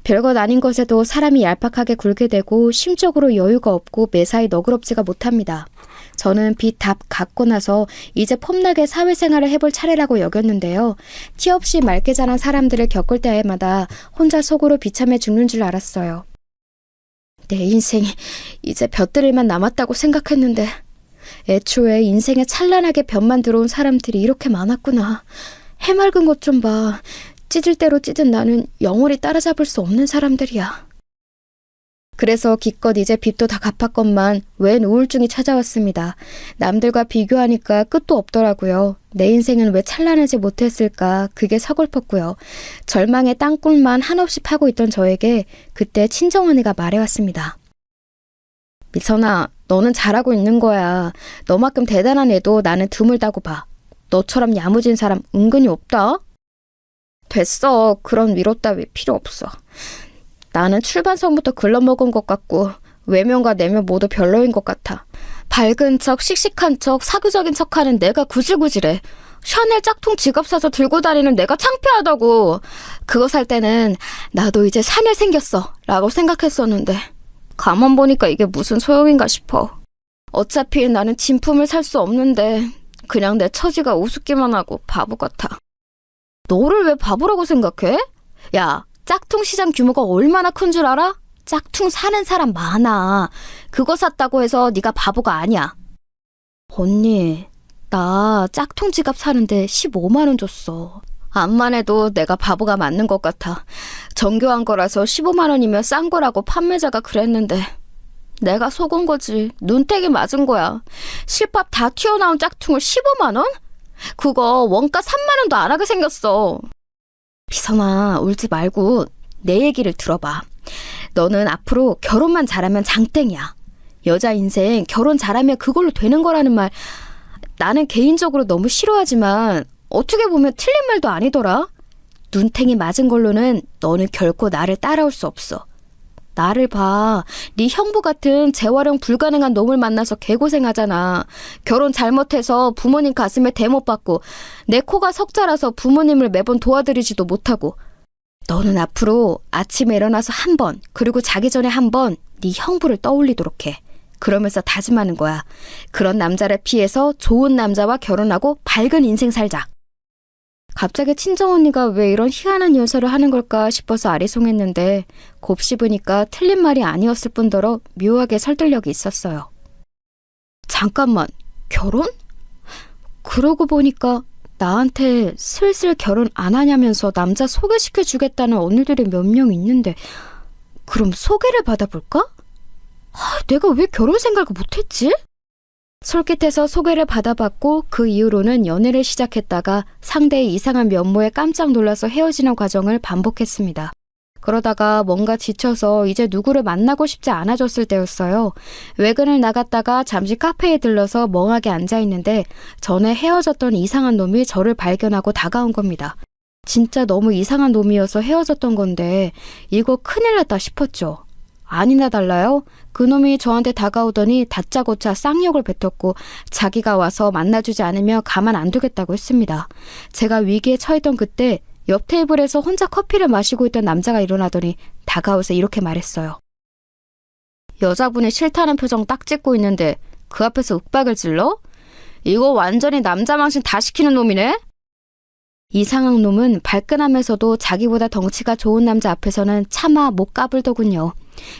별것 아닌 것에도 사람이 얄팍하게 굴게 되고 심적으로 여유가 없고 매사에 너그럽지가 못합니다. 저는 빚 다 갚고 나서 이제 폼나게 사회생활을 해볼 차례라고 여겼는데요. 티 없이 맑게 자란 사람들을 겪을 때마다 혼자 속으로 비참해 죽는 줄 알았어요. 내 인생이 이제 벼들일만 남았다고 생각했는데 애초에 인생에 찬란하게 벼만 들어온 사람들이 이렇게 많았구나. 해맑은 것 좀 봐. 찢을 대로 찢은 나는 영원히 따라잡을 수 없는 사람들이야. 그래서 기껏 이제 빚도 다 갚았건만 웬 우울증이 찾아왔습니다. 남들과 비교하니까 끝도 없더라고요. 내 인생은 왜 찬란하지 못했을까 그게 서글펐고요. 절망의 땅굴만 한없이 파고 있던 저에게 그때 친정언니가 말해왔습니다. 미선아, 너는 잘하고 있는 거야. 너만큼 대단한 애도 나는 드물다고 봐. 너처럼 야무진 사람 은근히 없다. 됐어. 그런 위로 따위 필요 없어. 나는 출발선부터 글러먹은 것 같고 외면과 내면 모두 별로인 것 같아. 밝은 척, 씩씩한 척, 사교적인 척하는 내가 구질구질해. 샤넬 짝퉁 지갑 사서 들고 다니는 내가 창피하다고. 그거 살 때는 나도 이제 샤넬 생겼어 라고 생각했었는데 가만 보니까 이게 무슨 소용인가 싶어. 어차피 나는 진품을 살 수 없는데 그냥 내 처지가 우습기만 하고 바보 같아. 너를 왜 바보라고 생각해? 야, 짝퉁 시장 규모가 얼마나 큰 줄 알아? 짝퉁 사는 사람 많아. 그거 샀다고 해서 네가 바보가 아니야. 언니, 나 짝퉁 지갑 사는데 15만 원 줬어. 암만 해도 내가 바보가 맞는 것 같아. 정교한 거라서 15만 원이면 싼 거라고 판매자가 그랬는데 내가 속은 거지. 눈탱이 맞은 거야. 실밥 다 튀어나온 짝퉁을 15만 원? 그거 원가 3만 원도 안 하게 생겼어. 비선아, 울지 말고 내 얘기를 들어봐. 너는 앞으로 결혼만 잘하면 장땡이야. 여자 인생 결혼 잘하면 그걸로 되는 거라는 말 나는 개인적으로 너무 싫어하지만 어떻게 보면 틀린 말도 아니더라. 눈탱이 맞은 걸로는 너는 결코 나를 따라올 수 없어. 나를 봐. 네 형부 같은 재활용 불가능한 놈을 만나서 개고생하잖아. 결혼 잘못해서 부모님 가슴에 대못 받고 내 코가 석자라서 부모님을 매번 도와드리지도 못하고 너는 앞으로 아침에 일어나서 한 번, 그리고 자기 전에 한 번 네 형부를 떠올리도록 해. 그러면서 다짐하는 거야. 그런 남자를 피해서 좋은 남자와 결혼하고 밝은 인생 살자. 갑자기 친정언니가 왜 이런 희한한 연설을 하는 걸까 싶어서 아리송했는데 곱씹으니까 틀린 말이 아니었을 뿐더러 묘하게 설득력이 있었어요. 잠깐만, 결혼? 그러고 보니까 나한테 슬슬 결혼 안 하냐면서 남자 소개시켜 주겠다는 언니들이 몇 명 있는데 그럼 소개를 받아볼까? 내가 왜 결혼 생각을 못했지? 솔깃해서 소개를 받아봤고 그 이후로는 연애를 시작했다가 상대의 이상한 면모에 깜짝 놀라서 헤어지는 과정을 반복했습니다. 그러다가 뭔가 지쳐서 이제 누구를 만나고 싶지 않아졌을 때였어요. 외근을 나갔다가 잠시 카페에 들러서 멍하게 앉아있는데 전에 헤어졌던 이상한 놈이 저를 발견하고 다가온 겁니다. 진짜 너무 이상한 놈이어서 헤어졌던 건데 이거 큰일 났다 싶었죠. 아니나 달라요. 그놈이 저한테 다가오더니 다짜고짜 쌍욕을 뱉었고 자기가 와서 만나주지 않으면 가만 안 두겠다고 했습니다. 제가 위기에 처했던 그때 옆 테이블에서 혼자 커피를 마시고 있던 남자가 일어나더니 다가와서 이렇게 말했어요. 여자분이 싫다는 표정 딱 찍고 있는데 그 앞에서 윽박을 질러? 이거 완전히 남자 망신 다 시키는 놈이네? 이상한 놈은 발끈하면서도 자기보다 덩치가 좋은 남자 앞에서는 차마 못 까불더군요.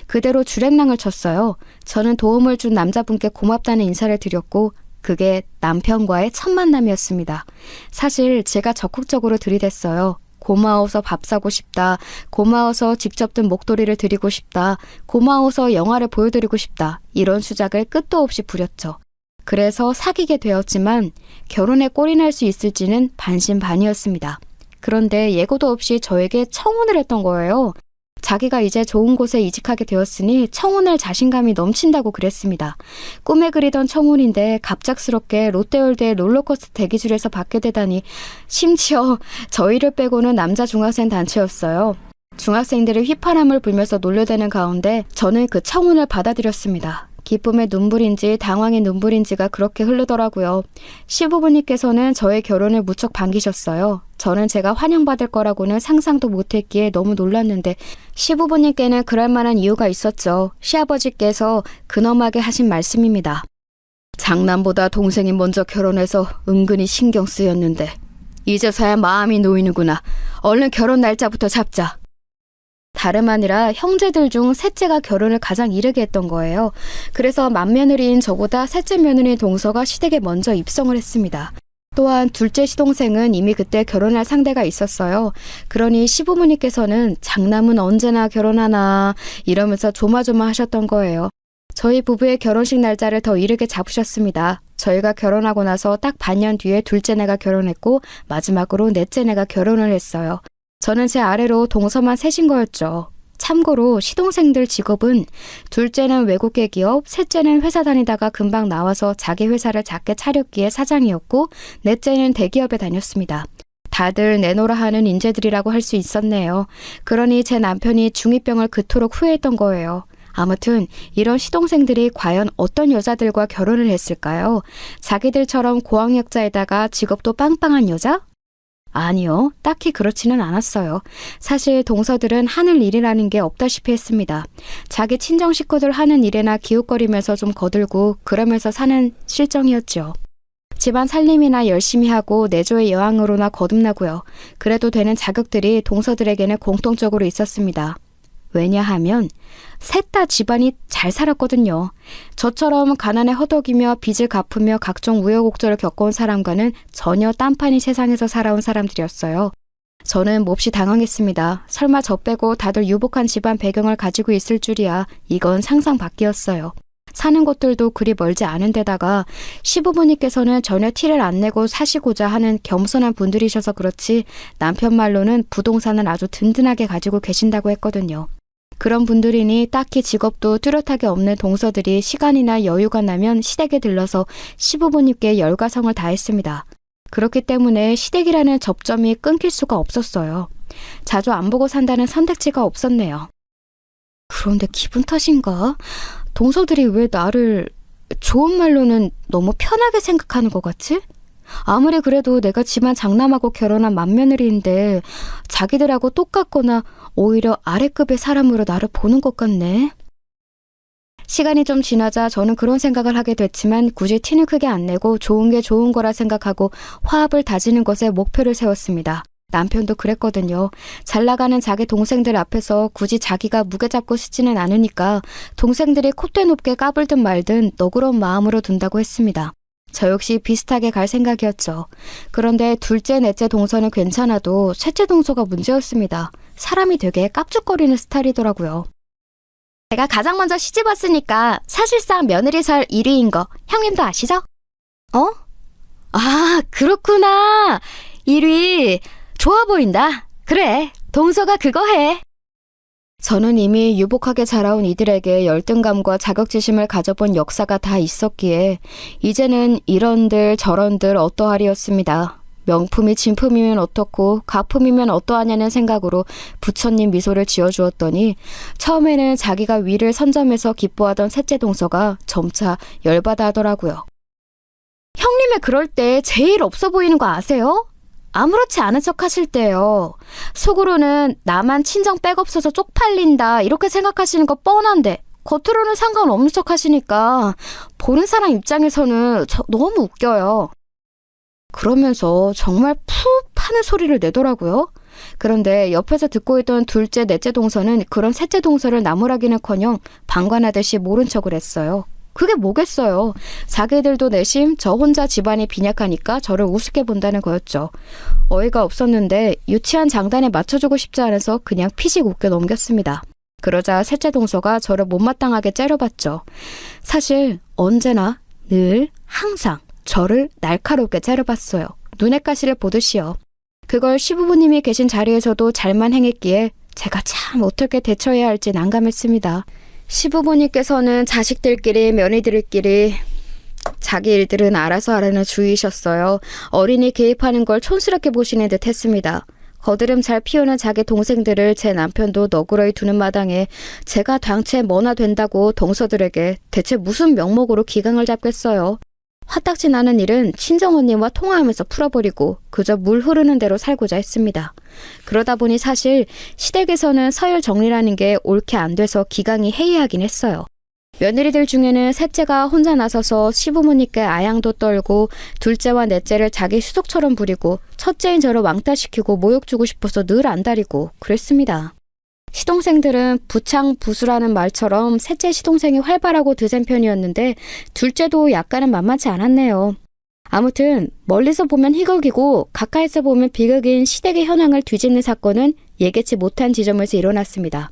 그대로 주랭랑을 쳤어요. 저는 도움을 준 남자분께 고맙다는 인사를 드렸고 그게 남편과의 첫 만남이었습니다. 사실 제가 적극적으로 들이댔어요. 고마워서 밥 사고 싶다. 고마워서 직접 든 목도리를 드리고 싶다. 고마워서 영화를 보여드리고 싶다. 이런 수작을 끝도 없이 부렸죠. 그래서 사귀게 되었지만 결혼에 꼴이 날 수 있을지는 반신반의였습니다. 그런데 예고도 없이 저에게 청혼을 했던 거예요. 자기가 이제 좋은 곳에 이직하게 되었으니 청혼할 자신감이 넘친다고 그랬습니다. 꿈에 그리던 청혼인데 갑작스럽게 롯데월드의 롤러코스터 대기줄에서 받게 되다니 심지어 저희를 빼고는 남자 중학생 단체였어요. 중학생들이 휘파람을 불면서 놀려대는 가운데 저는 그 청혼을 받아들였습니다. 기쁨의 눈물인지 당황의 눈물인지가 그렇게 흐르더라고요. 시부모님께서는 저의 결혼을 무척 반기셨어요. 저는 제가 환영받을 거라고는 상상도 못했기에 너무 놀랐는데 시부모님께는 그럴 만한 이유가 있었죠. 시아버지께서 근엄하게 하신 말씀입니다. 장남보다 동생이 먼저 결혼해서 은근히 신경 쓰였는데 이제서야 마음이 놓이는구나. 얼른 결혼 날짜부터 잡자. 다름 아니라 형제들 중 셋째가 결혼을 가장 이르게 했던 거예요. 그래서 맏며느리인 저보다 셋째 며느리 동서가 시댁에 먼저 입성을 했습니다. 또한 둘째 시동생은 이미 그때 결혼할 상대가 있었어요. 그러니 시부모님께서는 장남은 언제나 결혼하나 이러면서 조마조마하셨던 거예요. 저희 부부의 결혼식 날짜를 더 이르게 잡으셨습니다. 저희가 결혼하고 나서 딱 반년 뒤에 둘째네가 결혼했고 마지막으로 넷째네가 결혼을 했어요. 저는 제 아래로 동서만 셋인 거였죠. 참고로 시동생들 직업은 둘째는 외국계 기업, 셋째는 회사 다니다가 금방 나와서 자기 회사를 작게 차렸기에 사장이었고 넷째는 대기업에 다녔습니다. 다들 내노라 하는 인재들이라고 할 수 있었네요. 그러니 제 남편이 중2병을 그토록 후회했던 거예요. 아무튼 이런 시동생들이 과연 어떤 여자들과 결혼을 했을까요? 자기들처럼 고학력자에다가 직업도 빵빵한 여자? 아니요, 딱히 그렇지는 않았어요. 사실 동서들은 하늘 일이라는 게 없다시피 했습니다. 자기 친정 식구들 하는 일에나 기웃거리면서 좀 거들고 그러면서 사는 실정이었죠. 집안 살림이나 열심히 하고 내조의 여왕으로나 거듭나고요. 그래도 되는 자격들이 동서들에게는 공통적으로 있었습니다. 왜냐하면 셋 다 집안이 잘 살았거든요. 저처럼 가난에 허덕이며 빚을 갚으며 각종 우여곡절을 겪어온 사람과는 전혀 딴판이 세상에서 살아온 사람들이었어요. 저는 몹시 당황했습니다. 설마 저 빼고 다들 유복한 집안 배경을 가지고 있을 줄이야. 이건 상상 밖이었어요. 사는 곳들도 그리 멀지 않은 데다가 시부모님께서는 전혀 티를 안 내고 사시고자 하는 겸손한 분들이셔서 그렇지 남편 말로는 부동산을 아주 든든하게 가지고 계신다고 했거든요. 그런 분들이니 딱히 직업도 뚜렷하게 없는 동서들이 시간이나 여유가 나면 시댁에 들러서 시부모님께 열과성을 다했습니다. 그렇기 때문에 시댁이라는 접점이 끊길 수가 없었어요. 자주 안 보고 산다는 선택지가 없었네요. 그런데 기분 탓인가? 동서들이 왜 나를 좋은 말로는 너무 편하게 생각하는 것 같지? 아무리 그래도 내가 집안 장남하고 결혼한 맏며느리인데 자기들하고 똑같거나 오히려 아래급의 사람으로 나를 보는 것 같네. 시간이 좀 지나자 저는 그런 생각을 하게 됐지만 굳이 티는 크게 안 내고 좋은 게 좋은 거라 생각하고 화합을 다지는 것에 목표를 세웠습니다. 남편도 그랬거든요. 잘 나가는 자기 동생들 앞에서 굳이 자기가 무게 잡고 싶지는 않으니까 동생들이 콧대 높게 까불든 말든 너그러운 마음으로 둔다고 했습니다. 저 역시 비슷하게 갈 생각이었죠. 그런데 둘째, 넷째 동서는 괜찮아도 셋째 동서가 문제였습니다. 사람이 되게 깝죽거리는 스타일이더라고요. 제가 가장 먼저 시집 왔으니까 사실상 며느리 설 1위인 거 형님도 아시죠? 어? 아, 그렇구나. 1위. 좋아 보인다. 그래, 동서가 그거 해. 저는 이미 유복하게 자라온 이들에게 열등감과 자격지심을 가져본 역사가 다 있었기에 이제는 이런들 저런들 어떠하리였습니다. 명품이 진품이면 어떻고 가품이면 어떠하냐는 생각으로 부처님 미소를 지어주었더니 처음에는 자기가 위를 선점해서 기뻐하던 셋째 동서가 점차 열받아 하더라고요. 형님의 그럴 때 제일 없어 보이는 거 아세요? 아무렇지 않은 척 하실 때요. 속으로는 나만 친정 백 없어서 쪽팔린다 이렇게 생각하시는 거 뻔한데 겉으로는 상관없는 척 하시니까 보는 사람 입장에서는 너무 웃겨요. 그러면서 정말 푹 파는 소리를 내더라고요. 그런데 옆에서 듣고 있던 둘째, 넷째 동서는 그런 셋째 동서를 나무라기는커녕 방관하듯이 모른 척을 했어요. 그게 뭐겠어요. 자기들도 내심 저 혼자 집안이 빈약하니까 저를 우습게 본다는 거였죠. 어이가 없었는데 유치한 장단에 맞춰주고 싶지 않아서 그냥 피식 웃겨 넘겼습니다. 그러자 셋째 동서가 저를 못마땅하게 째려봤죠. 사실 언제나 늘 항상 저를 날카롭게 째려봤어요. 눈의 가시를 보듯이요. 그걸 시부모님이 계신 자리에서도 잘만 행했기에 제가 참 어떻게 대처해야 할지 난감했습니다. 시부모님께서는 자식들끼리 며느리들끼리 자기 일들은 알아서 하라는 주의셨어요. 어린이 개입하는 걸 촌스럽게 보시는 듯 했습니다. 거드름 잘 피우는 자기 동생들을 제 남편도 너그러이 두는 마당에 제가 당최 뭐나 된다고 동서들에게 대체 무슨 명목으로 기강을 잡겠어요. 화딱지 나는 일은 친정언니와 통화하면서 풀어버리고 그저 물 흐르는 대로 살고자 했습니다. 그러다 보니 사실 시댁에서는 서열 정리라는 게 옳게 안 돼서 기강이 해이하긴 했어요. 며느리들 중에는 셋째가 혼자 나서서 시부모님께 아양도 떨고 둘째와 넷째를 자기 수족처럼 부리고 첫째인 저를 왕따시키고 모욕 주고 싶어서 늘 안달이고 그랬습니다. 시동생들은 부창부수라는 말처럼 셋째 시동생이 활발하고 드센 편이었는데 둘째도 약간은 만만치 않았네요. 아무튼 멀리서 보면 희극이고 가까이서 보면 비극인 시댁의 현황을 뒤집는 사건은 예기치 못한 지점에서 일어났습니다.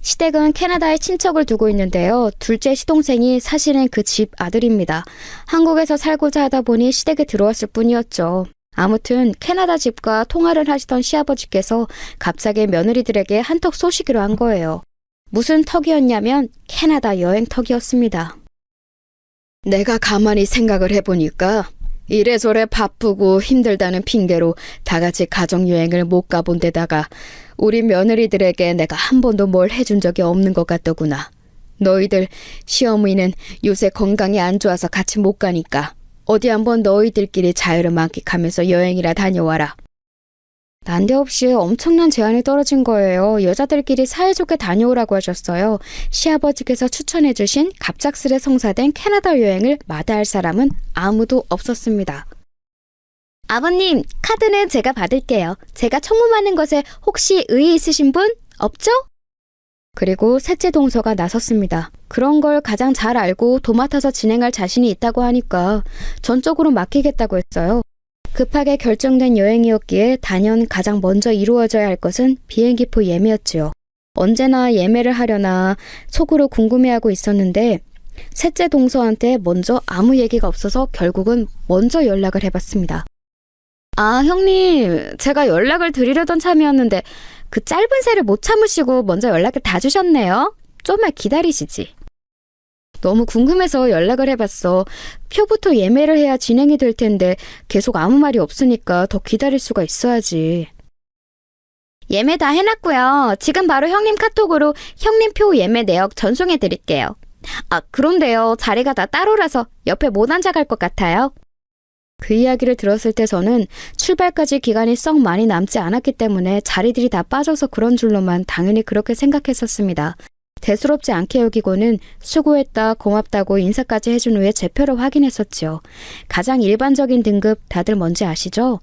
시댁은 캐나다에 친척을 두고 있는데요. 둘째 시동생이 사실은 그 집 아들입니다. 한국에서 살고자 하다 보니 시댁에 들어왔을 뿐이었죠. 아무튼 캐나다 집과 통화를 하시던 시아버지께서 갑자기 며느리들에게 한턱 쏘시기로 한 거예요. 무슨 턱이었냐면 캐나다 여행 턱이었습니다. 내가 가만히 생각을 해보니까 이래저래 바쁘고 힘들다는 핑계로 다 같이 가족여행을 못 가본 데다가 우리 며느리들에게 내가 한 번도 뭘 해준 적이 없는 것 같더구나. 너희들 시어머니는 요새 건강이 안 좋아서 같이 못 가니까 어디 한번 너희들끼리 자유를 만끽하면서 여행이라 다녀와라. 난데없이 엄청난 제안이 떨어진 거예요. 여자들끼리 사이좋게 다녀오라고 하셨어요. 시아버지께서 추천해 주신 갑작스레 성사된 캐나다 여행을 마다할 사람은 아무도 없었습니다. 아버님, 카드는 제가 받을게요. 제가 청문하는 것에 혹시 의의 있으신 분 없죠? 그리고 셋째 동서가 나섰습니다. 그런 걸 가장 잘 알고 도맡아서 진행할 자신이 있다고 하니까 전적으로 맡기겠다고 했어요. 급하게 결정된 여행이었기에 단연 가장 먼저 이루어져야 할 것은 비행기표 예매였지요. 언제나 예매를 하려나 속으로 궁금해하고 있었는데 셋째 동서한테 먼저 아무 얘기가 없어서 결국은 먼저 연락을 해봤습니다. 아, 형님, 제가 연락을 드리려던 참이었는데 그 짧은 새를 못 참으시고 먼저 연락을 다 주셨네요. 좀만 기다리시지. 너무 궁금해서 연락을 해봤어. 표부터 예매를 해야 진행이 될 텐데 계속 아무 말이 없으니까 더 기다릴 수가 있어야지. 예매 다 해놨고요. 지금 바로 형님 카톡으로 형님표 예매 내역 전송해 드릴게요. 아, 그런데요. 자리가 다 따로라서 옆에 못 앉아갈 것 같아요. 그 이야기를 들었을 때 저는 출발까지 기간이 썩 많이 남지 않았기 때문에 자리들이 다 빠져서 그런 줄로만 당연히 그렇게 생각했었습니다. 대수롭지 않게 여기고는 수고했다, 고맙다고 인사까지 해준 후에 제 표를 확인했었지요. 가장 일반적인 등급 다들 뭔지 아시죠?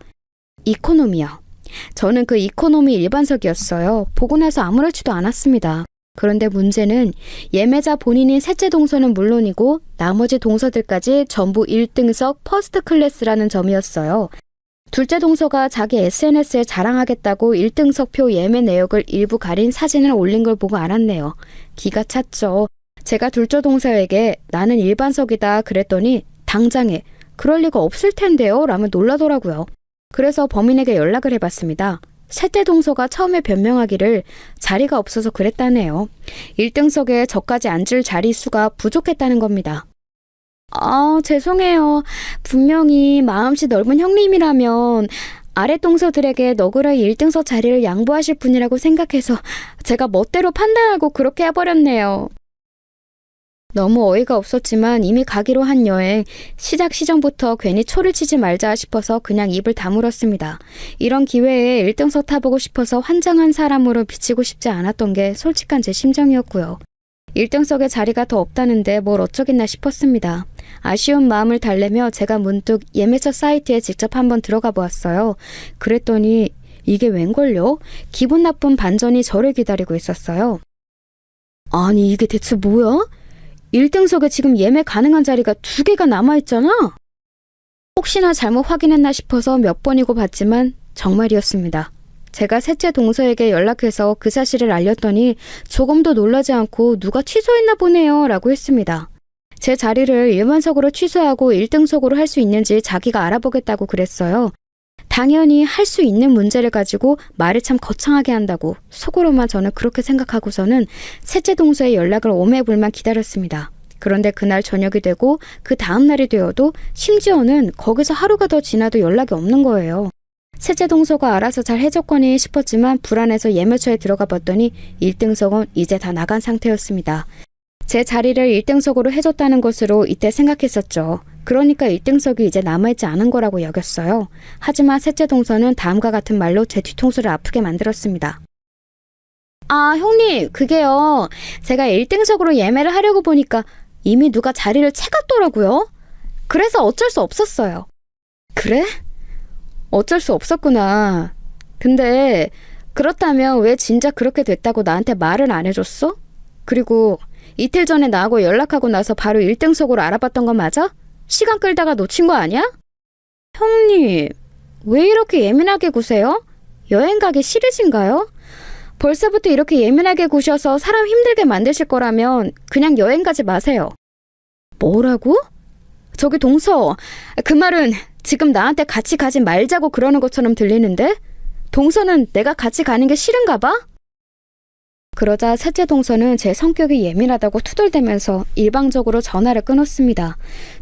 이코노미요. 저는 그 이코노미 일반석이었어요. 보고 나서 아무렇지도 않았습니다. 그런데 문제는 예매자 본인인 셋째 동서는 물론이고 나머지 동서들까지 전부 1등석 퍼스트 클래스라는 점이었어요. 둘째 동서가 자기 SNS에 자랑하겠다고 1등석표 예매 내역을 일부 가린 사진을 올린 걸 보고 알았네요. 기가 찼죠. 제가 둘째 동서에게 나는 일반석이다 그랬더니 당장에 그럴 리가 없을 텐데요 라며 놀라더라고요. 그래서 범인에게 연락을 해봤습니다. 셋째 동서가 처음에 변명하기를 자리가 없어서 그랬다네요. 1등석에 저까지 앉을 자리 수가 부족했다는 겁니다. 아, 죄송해요. 분명히 마음씨 넓은 형님이라면 아래 동서들에게 너그러이 1등석 자리를 양보하실 분이라고 생각해서 제가 멋대로 판단하고 그렇게 해버렸네요. 너무 어이가 없었지만 이미 가기로 한 여행, 시작 시점부터 괜히 초를 치지 말자 싶어서 그냥 입을 다물었습니다. 이런 기회에 1등석 타보고 싶어서 환장한 사람으로 비치고 싶지 않았던 게 솔직한 제 심정이었고요. 1등석에 자리가 더 없다는데 뭘 어쩌겠나 싶었습니다. 아쉬운 마음을 달래며 제가 문득 예매처 사이트에 직접 한번 들어가 보았어요. 그랬더니 이게 웬걸요? 기분 나쁜 반전이 저를 기다리고 있었어요. 아니 이게 대체 뭐야? 1등석에 지금 예매 가능한 자리가 2개가 남아있잖아? 혹시나 잘못 확인했나 싶어서 몇 번이고 봤지만 정말이었습니다. 제가 셋째 동서에게 연락해서 그 사실을 알렸더니 조금도 놀라지 않고 누가 취소했나 보네요 라고 했습니다. 제 자리를 일반석으로 취소하고 1등석으로 할 수 있는지 자기가 알아보겠다고 그랬어요. 당연히 할 수 있는 문제를 가지고 말을 참 거창하게 한다고 속으로만 저는 그렇게 생각하고서는 셋째 동서의 연락을 오매불만 기다렸습니다. 그런데 그날 저녁이 되고 그 다음 날이 되어도 심지어는 거기서 하루가 더 지나도 연락이 없는 거예요. 셋째 동서가 알아서 잘 해줬거니 싶었지만 불안해서 예매처에 들어가 봤더니 1등석은 이제 다 나간 상태였습니다. 제 자리를 1등석으로 해줬다는 것으로 이때 생각했었죠. 그러니까 1등석이 이제 남아있지 않은 거라고 여겼어요. 하지만 셋째 동서는 다음과 같은 말로 제 뒤통수를 아프게 만들었습니다. 아, 형님, 그게요. 제가 1등석으로 예매를 하려고 보니까 이미 누가 자리를 채갔더라고요. 그래서 어쩔 수 없었어요. 그래? 어쩔 수 없었구나. 근데 그렇다면 왜 진짜 그렇게 됐다고 나한테 말을 안 해줬어? 그리고 이틀 전에 나하고 연락하고 나서 바로 1등석으로 알아봤던 거 맞아? 시간 끌다가 놓친 거 아니야? 형님, 왜 이렇게 예민하게 구세요? 여행 가기 싫으신가요? 벌써부터 이렇게 예민하게 구셔서 사람 힘들게 만드실 거라면 그냥 여행 가지 마세요. 뭐라고? 저기 동서, 그 말은 지금 나한테 같이 가지 말자고 그러는 것처럼 들리는데? 동서는 내가 같이 가는 게 싫은가 봐? 그러자 셋째 동서는 제 성격이 예민하다고 투덜대면서 일방적으로 전화를 끊었습니다.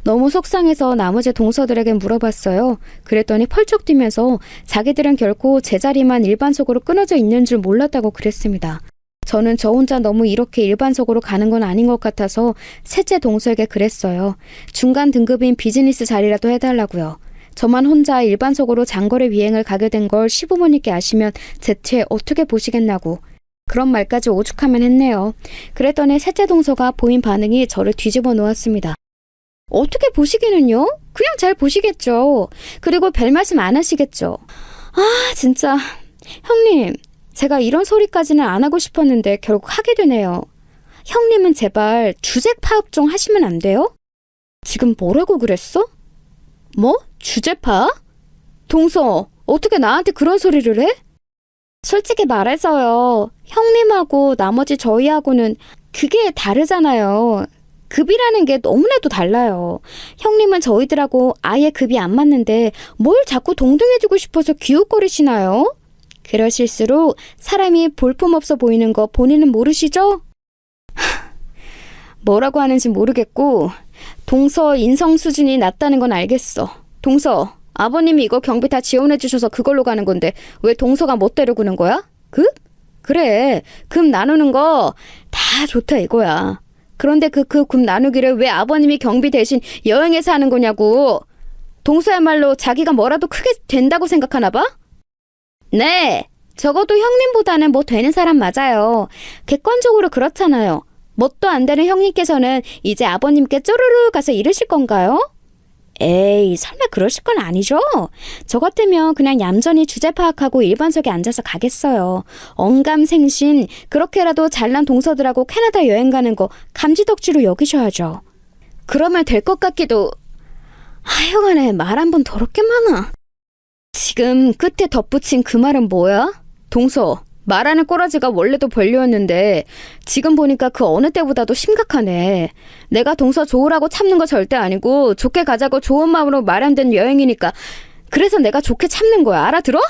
너무 속상해서 나머지 동서들에게 물어봤어요. 그랬더니 펄쩍 뛰면서 자기들은 결코 제 자리만 일반석으로 끊어져 있는 줄 몰랐다고 그랬습니다. 저는 저 혼자 너무 이렇게 일반석으로 가는 건 아닌 것 같아서 셋째 동서에게 그랬어요. 중간 등급인 비즈니스 자리라도 해달라고요. 저만 혼자 일반석으로 장거리 비행을 가게 된 걸 시부모님께 아시면 대체 어떻게 보시겠냐고. 그런 말까지 오죽하면 했네요. 그랬더니 셋째 동서가 보인 반응이 저를 뒤집어 놓았습니다. 어떻게 보시기는요? 그냥 잘 보시겠죠. 그리고 별 말씀 안 하시겠죠. 아, 진짜. 형님, 제가 이런 소리까지는 안 하고 싶었는데 결국 하게 되네요. 형님은 제발 주제 파악 좀 하시면 안 돼요? 지금 뭐라고 그랬어? 뭐? 주제 파악? 동서, 어떻게 나한테 그런 소리를 해? 솔직히 말해서요. 형님하고 나머지 저희하고는 그게 다르잖아요. 급이라는 게 너무나도 달라요. 형님은 저희들하고 아예 급이 안 맞는데 뭘 자꾸 동등해주고 싶어서 기웃거리시나요? 그러실수록 사람이 볼품없어 보이는 거 본인은 모르시죠? 뭐라고 하는지 모르겠고 동서 인성 수준이 낮다는 건 알겠어. 동서, 아버님이 이거 경비 다 지원해 주셔서 그걸로 가는 건데 왜 동서가 멋대로 구는 거야? 급? 그래, 급 나누는 거 다 좋다 이거야. 그런데 그 급 나누기를 왜 아버님이 경비 대신 여행해서 하는 거냐고. 동서야말로 자기가 뭐라도 크게 된다고 생각하나 봐? 네, 적어도 형님보다는 뭐 되는 사람 맞아요. 객관적으로 그렇잖아요. 뭣도 안 되는 형님께서는 이제 아버님께 쪼르르 가서 이르실 건가요? 에이, 설마 그러실 건 아니죠? 저 같으면 그냥 얌전히 주제 파악하고 일반석에 앉아서 가겠어요. 언감생신, 그렇게라도 잘난 동서들하고 캐나다 여행 가는 거 감지덕지로 여기셔야죠. 그러면 될 것 같기도. 하여간에 말 한 번 더럽게 많아. 지금 끝에 덧붙인 그 말은 뭐야? 동서, 말하는 꼬라지가 원래도 별로였는데 지금 보니까 그 어느 때보다도 심각하네. 내가 동서 좋으라고 참는 거 절대 아니고 좋게 가자고 좋은 마음으로 마련된 여행이니까 그래서 내가 좋게 참는 거야. 알아들어?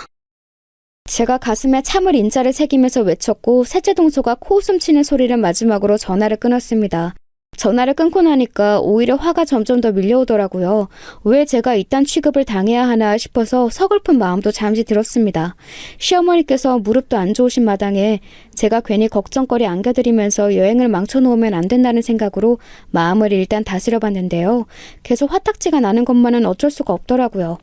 제가 가슴에 참을 인자를 새기면서 외쳤고 셋째 동서가 코웃음 치는 소리를 마지막으로 전화를 끊었습니다. 전화를 끊고 나니까 오히려 화가 점점 더 밀려오더라고요. 왜 제가 이딴 취급을 당해야 하나 싶어서 서글픈 마음도 잠시 들었습니다. 시어머니께서 무릎도 안 좋으신 마당에 제가 괜히 걱정거리 안겨드리면서 여행을 망쳐놓으면 안 된다는 생각으로 마음을 일단 다스려봤는데요. 계속 화딱지가 나는 것만은 어쩔 수가 없더라고요.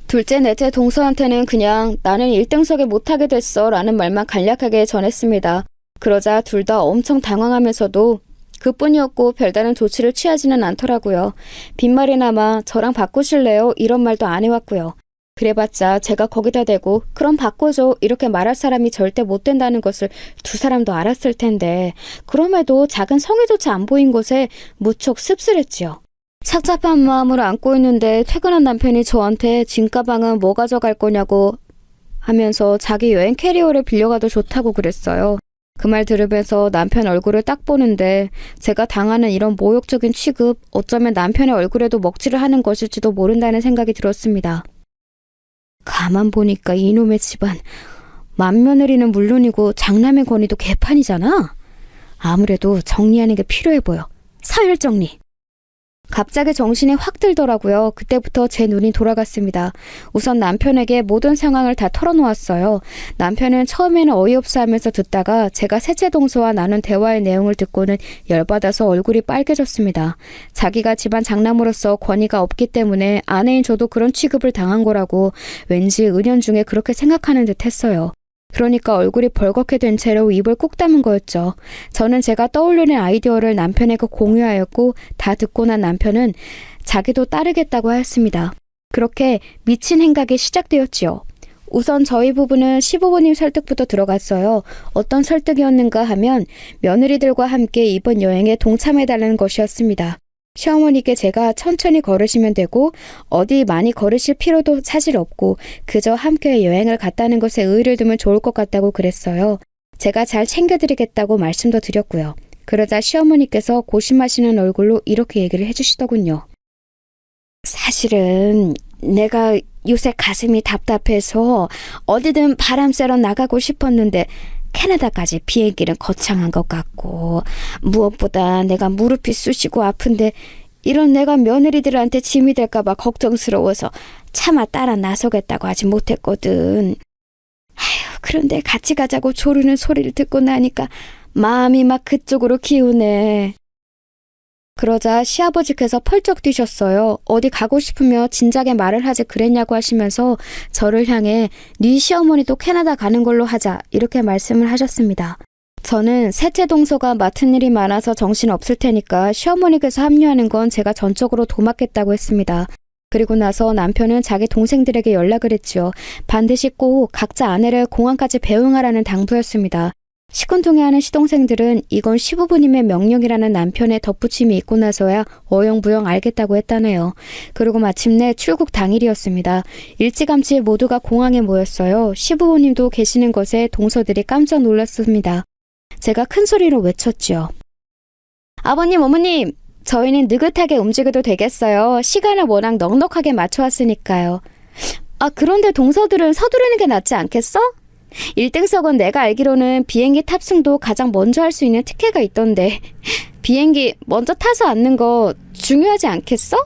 둘째, 넷째 동서한테는 그냥 나는 1등석에 못하게 됐어 라는 말만 간략하게 전했습니다. 그러자 둘 다 엄청 당황하면서도 그뿐이었고 별다른 조치를 취하지는 않더라고요. 빈말이나마 저랑 바꾸실래요? 이런 말도 안 해왔고요. 그래봤자 제가 거기다 대고 그럼 바꿔줘 이렇게 말할 사람이 절대 못 된다는 것을 두 사람도 알았을 텐데 그럼에도 작은 성의조차 안 보인 것에 무척 씁쓸했지요. 착잡한 마음으로 안고 있는데 퇴근한 남편이 저한테 짐가방은 뭐 가져갈 거냐고 하면서 자기 여행 캐리어를 빌려가도 좋다고 그랬어요. 그 말 들으면서 남편 얼굴을 딱 보는데 제가 당하는 이런 모욕적인 취급, 어쩌면 남편의 얼굴에도 먹칠을 하는 것일지도 모른다는 생각이 들었습니다. 가만 보니까 이놈의 집안, 맏며느리는 물론이고 장남의 권위도 개판이잖아. 아무래도 정리하는 게 필요해 보여. 서열 정리. 갑자기 정신이 확 들더라고요. 그때부터 제 눈이 돌아갔습니다. 우선 남편에게 모든 상황을 다 털어놓았어요. 남편은 처음에는 어이없어 하면서 듣다가 제가 셋째 동서와 나눈 대화의 내용을 듣고는 열받아서 얼굴이 빨개졌습니다. 자기가 집안 장남으로서 권위가 없기 때문에 아내인 저도 그런 취급을 당한 거라고 왠지 은연중에 그렇게 생각하는 듯 했어요. 그러니까 얼굴이 벌겋게 된 채로 입을 꾹 다문 거였죠. 저는 제가 떠올리는 아이디어를 남편에게 공유하였고 다 듣고 난 남편은 자기도 따르겠다고 하였습니다. 그렇게 미친 행각이 시작되었지요. 우선 저희 부부는 시부모님 설득부터 들어갔어요. 어떤 설득이었는가 하면 며느리들과 함께 이번 여행에 동참해달라는 것이었습니다. 시어머니께 제가 천천히 걸으시면 되고 어디 많이 걸으실 필요도 사실 없고 그저 함께 여행을 갔다는 것에 의의를 두면 좋을 것 같다고 그랬어요. 제가 잘 챙겨드리겠다고 말씀도 드렸고요. 그러자 시어머니께서 고심하시는 얼굴로 이렇게 얘기를 해주시더군요. 사실은 내가 요새 가슴이 답답해서 어디든 바람 쐬러 나가고 싶었는데 캐나다까지 비행기는 거창한 것 같고 무엇보다 내가 무릎이 쑤시고 아픈데 이런 내가 며느리들한테 짐이 될까봐 걱정스러워서 차마 따라 나서겠다고 하지 못했거든. 아휴, 그런데 같이 가자고 조르는 소리를 듣고 나니까 마음이 막 그쪽으로 기우네. 그러자 시아버지께서 펄쩍 뛰셨어요. 어디 가고 싶으며 진작에 말을 하지 그랬냐고 하시면서 저를 향해 네 시어머니도 캐나다 가는 걸로 하자 이렇게 말씀을 하셨습니다. 저는 셋째 동서가 맡은 일이 많아서 정신 없을 테니까 시어머니께서 합류하는 건 제가 전적으로 도맡겠다고 했습니다. 그리고 나서 남편은 자기 동생들에게 연락을 했지요. 반드시 꼭 각자 아내를 공항까지 배웅하라는 당부였습니다. 시큰둥해하는 시동생들은 이건 시부모님의 명령이라는 남편의 덧붙임이 있고 나서야 어영부영 알겠다고 했다네요. 그리고 마침내 출국 당일이었습니다. 일찌감치 모두가 공항에 모였어요. 시부모님도 계시는 것에 동서들이 깜짝 놀랐습니다. 제가 큰 소리로 외쳤지요. 아버님, 어머님, 저희는 느긋하게 움직여도 되겠어요. 시간을 워낙 넉넉하게 맞춰왔으니까요. 아, 그런데 동서들은 서두르는 게 낫지 않겠어? 1등석은 내가 알기로는 비행기 탑승도 가장 먼저 할 수 있는 특혜가 있던데 비행기 먼저 타서 앉는 거 중요하지 않겠어?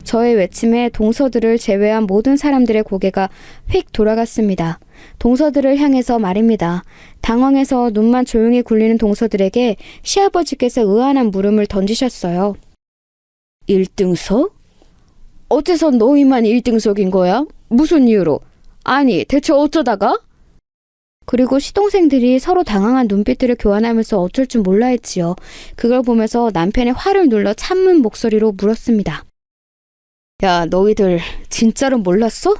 저의 외침에 동서들을 제외한 모든 사람들의 고개가 휙 돌아갔습니다. 동서들을 향해서 말입니다. 당황해서 눈만 조용히 굴리는 동서들에게 시아버지께서 의아한 물음을 던지셨어요. 1등석? 어째서 너희만 1등석인 거야? 무슨 이유로? 아니, 대체 어쩌다가? 그리고 시동생들이 서로 당황한 눈빛들을 교환하면서 어쩔 줄 몰라 했지요. 그걸 보면서 남편의 화를 눌러 찬문 목소리로 물었습니다. 야, 너희들 진짜로 몰랐어?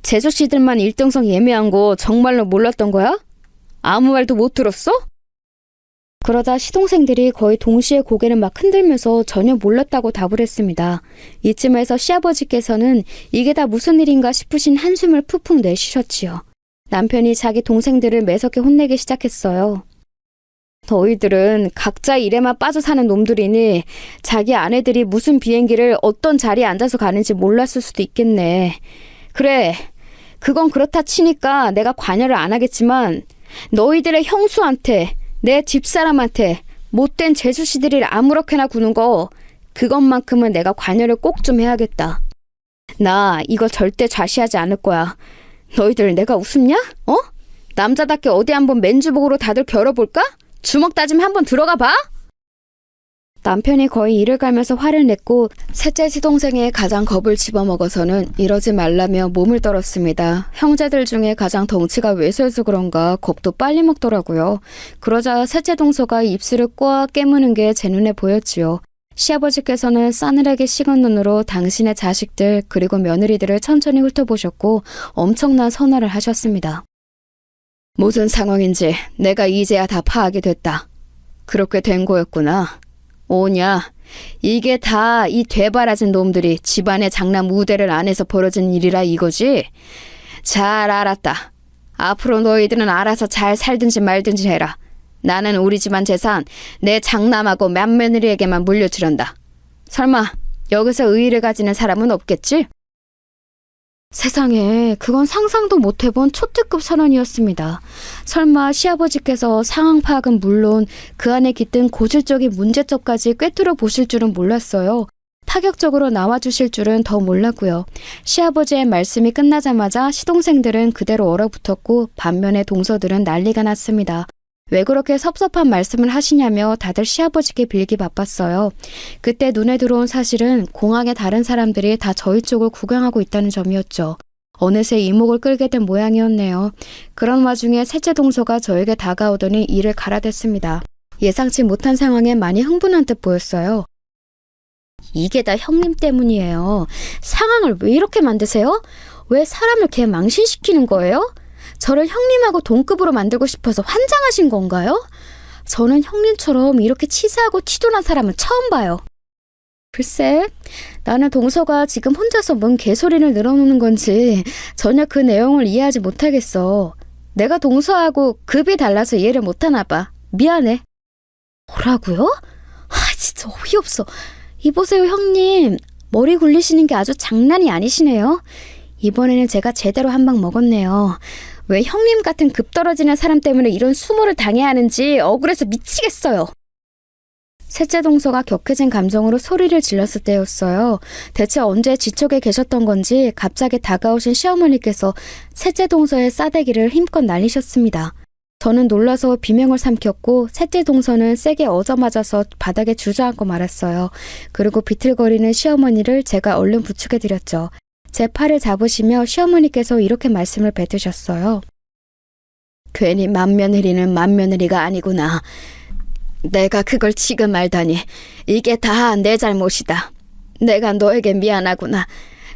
제주씨들만 1등석 예매한 거 정말로 몰랐던 거야? 아무 말도 못 들었어? 그러자 시동생들이 거의 동시에 고개를 막 흔들면서 전혀 몰랐다고 답을 했습니다. 이쯤에서 시아버지께서는 이게 다 무슨 일인가 싶으신 한숨을 푹푹 내쉬셨지요. 남편이 자기 동생들을 매섭게 혼내기 시작했어요. 너희들은 각자 일에만 빠져 사는 놈들이니 자기 아내들이 무슨 비행기를 어떤 자리에 앉아서 가는지 몰랐을 수도 있겠네. 그래, 그건 그렇다 치니까 내가 관여를 안 하겠지만 너희들의 형수한테, 내 집사람한테 못된 제수씨들이 아무렇게나 구는 거 그것만큼은 내가 관여를 꼭 좀 해야겠다. 나 이거 절대 좌시하지 않을 거야. 너희들 내가 우습냐? 어? 남자답게 어디 한번 맨주복으로 다들 겨뤄볼까? 주먹 다짐 한번 들어가 봐? 남편이 거의 이를 갈면서 화를 냈고 셋째 시동생의 가장 겁을 집어먹어서는 이러지 말라며 몸을 떨었습니다. 형제들 중에 가장 덩치가 왜소해서 그런가 겁도 빨리 먹더라고요. 그러자 셋째 동서가 입술을 꽉 깨무는 게 제 눈에 보였지요. 시아버지께서는 싸늘하게 식은 눈으로 당신의 자식들 그리고 며느리들을 천천히 훑어보셨고 엄청난 선언을 하셨습니다. 무슨 상황인지 내가 이제야 다 파악이 됐다. 그렇게 된 거였구나. 오냐, 이게 다 이 되바라진 놈들이 집안의 장남 우대를 안 해서 벌어진 일이라 이거지? 잘 알았다. 앞으로 너희들은 알아서 잘 살든지 말든지 해라. 나는 우리 집안 재산 내 장남하고 맏며느리에게만 물려주련다. 설마 여기서 의의를 가지는 사람은 없겠지? 세상에, 그건 상상도 못해본 초특급 선언이었습니다. 설마 시아버지께서 상황 파악은 물론 그 안에 깃든 고질적인 문제점까지 꿰뚫어 보실 줄은 몰랐어요. 파격적으로 나와주실 줄은 더 몰랐고요. 시아버지의 말씀이 끝나자마자 시동생들은 그대로 얼어붙었고 반면에 동서들은 난리가 났습니다. 왜 그렇게 섭섭한 말씀을 하시냐며 다들 시아버지께 빌기 바빴어요. 그때 눈에 들어온 사실은 공항의 다른 사람들이 다 저희 쪽을 구경하고 있다는 점이었죠. 어느새 이목을 끌게 된 모양이었네요. 그런 와중에 셋째 동서가 저에게 다가오더니 이를 갈아댔습니다. 예상치 못한 상황에 많이 흥분한 듯 보였어요. 이게 다 형님 때문이에요. 상황을 왜 이렇게 만드세요? 왜 사람을 개 망신시키는 거예요? 저를 형님하고 동급으로 만들고 싶어서 환장하신 건가요? 저는 형님처럼 이렇게 치사하고 티존한 사람은 처음 봐요. 글쎄, 나는 동서가 지금 혼자서 뭔 개소리를 늘어놓는 건지 전혀 그 내용을 이해하지 못하겠어. 내가 동서하고 급이 달라서 이해를 못하나 봐. 미안해. 뭐라고요? 아, 진짜 어이없어. 이보세요, 형님. 머리 굴리시는 게 아주 장난이 아니시네요. 이번에는 제가 제대로 한 방 먹었네요. 왜 형님 같은 급 떨어지는 사람 때문에 이런 수모를 당해야 하는지 억울해서 미치겠어요. 셋째 동서가 격해진 감정으로 소리를 질렀을 때였어요. 대체 언제 지척에 계셨던 건지 갑자기 다가오신 시어머니께서 셋째 동서의 싸대기를 힘껏 날리셨습니다. 저는 놀라서 비명을 삼켰고 셋째 동서는 세게 얻어맞아서 바닥에 주저앉고 말았어요. 그리고 비틀거리는 시어머니를 제가 얼른 부축해드렸죠. 제 팔을 잡으시며 시어머니께서 이렇게 말씀을 뱉으셨어요. 괜히 맏며느리는 맏며느리가 아니구나. 내가 그걸 지금 알다니 이게 다 내 잘못이다. 내가 너에게 미안하구나.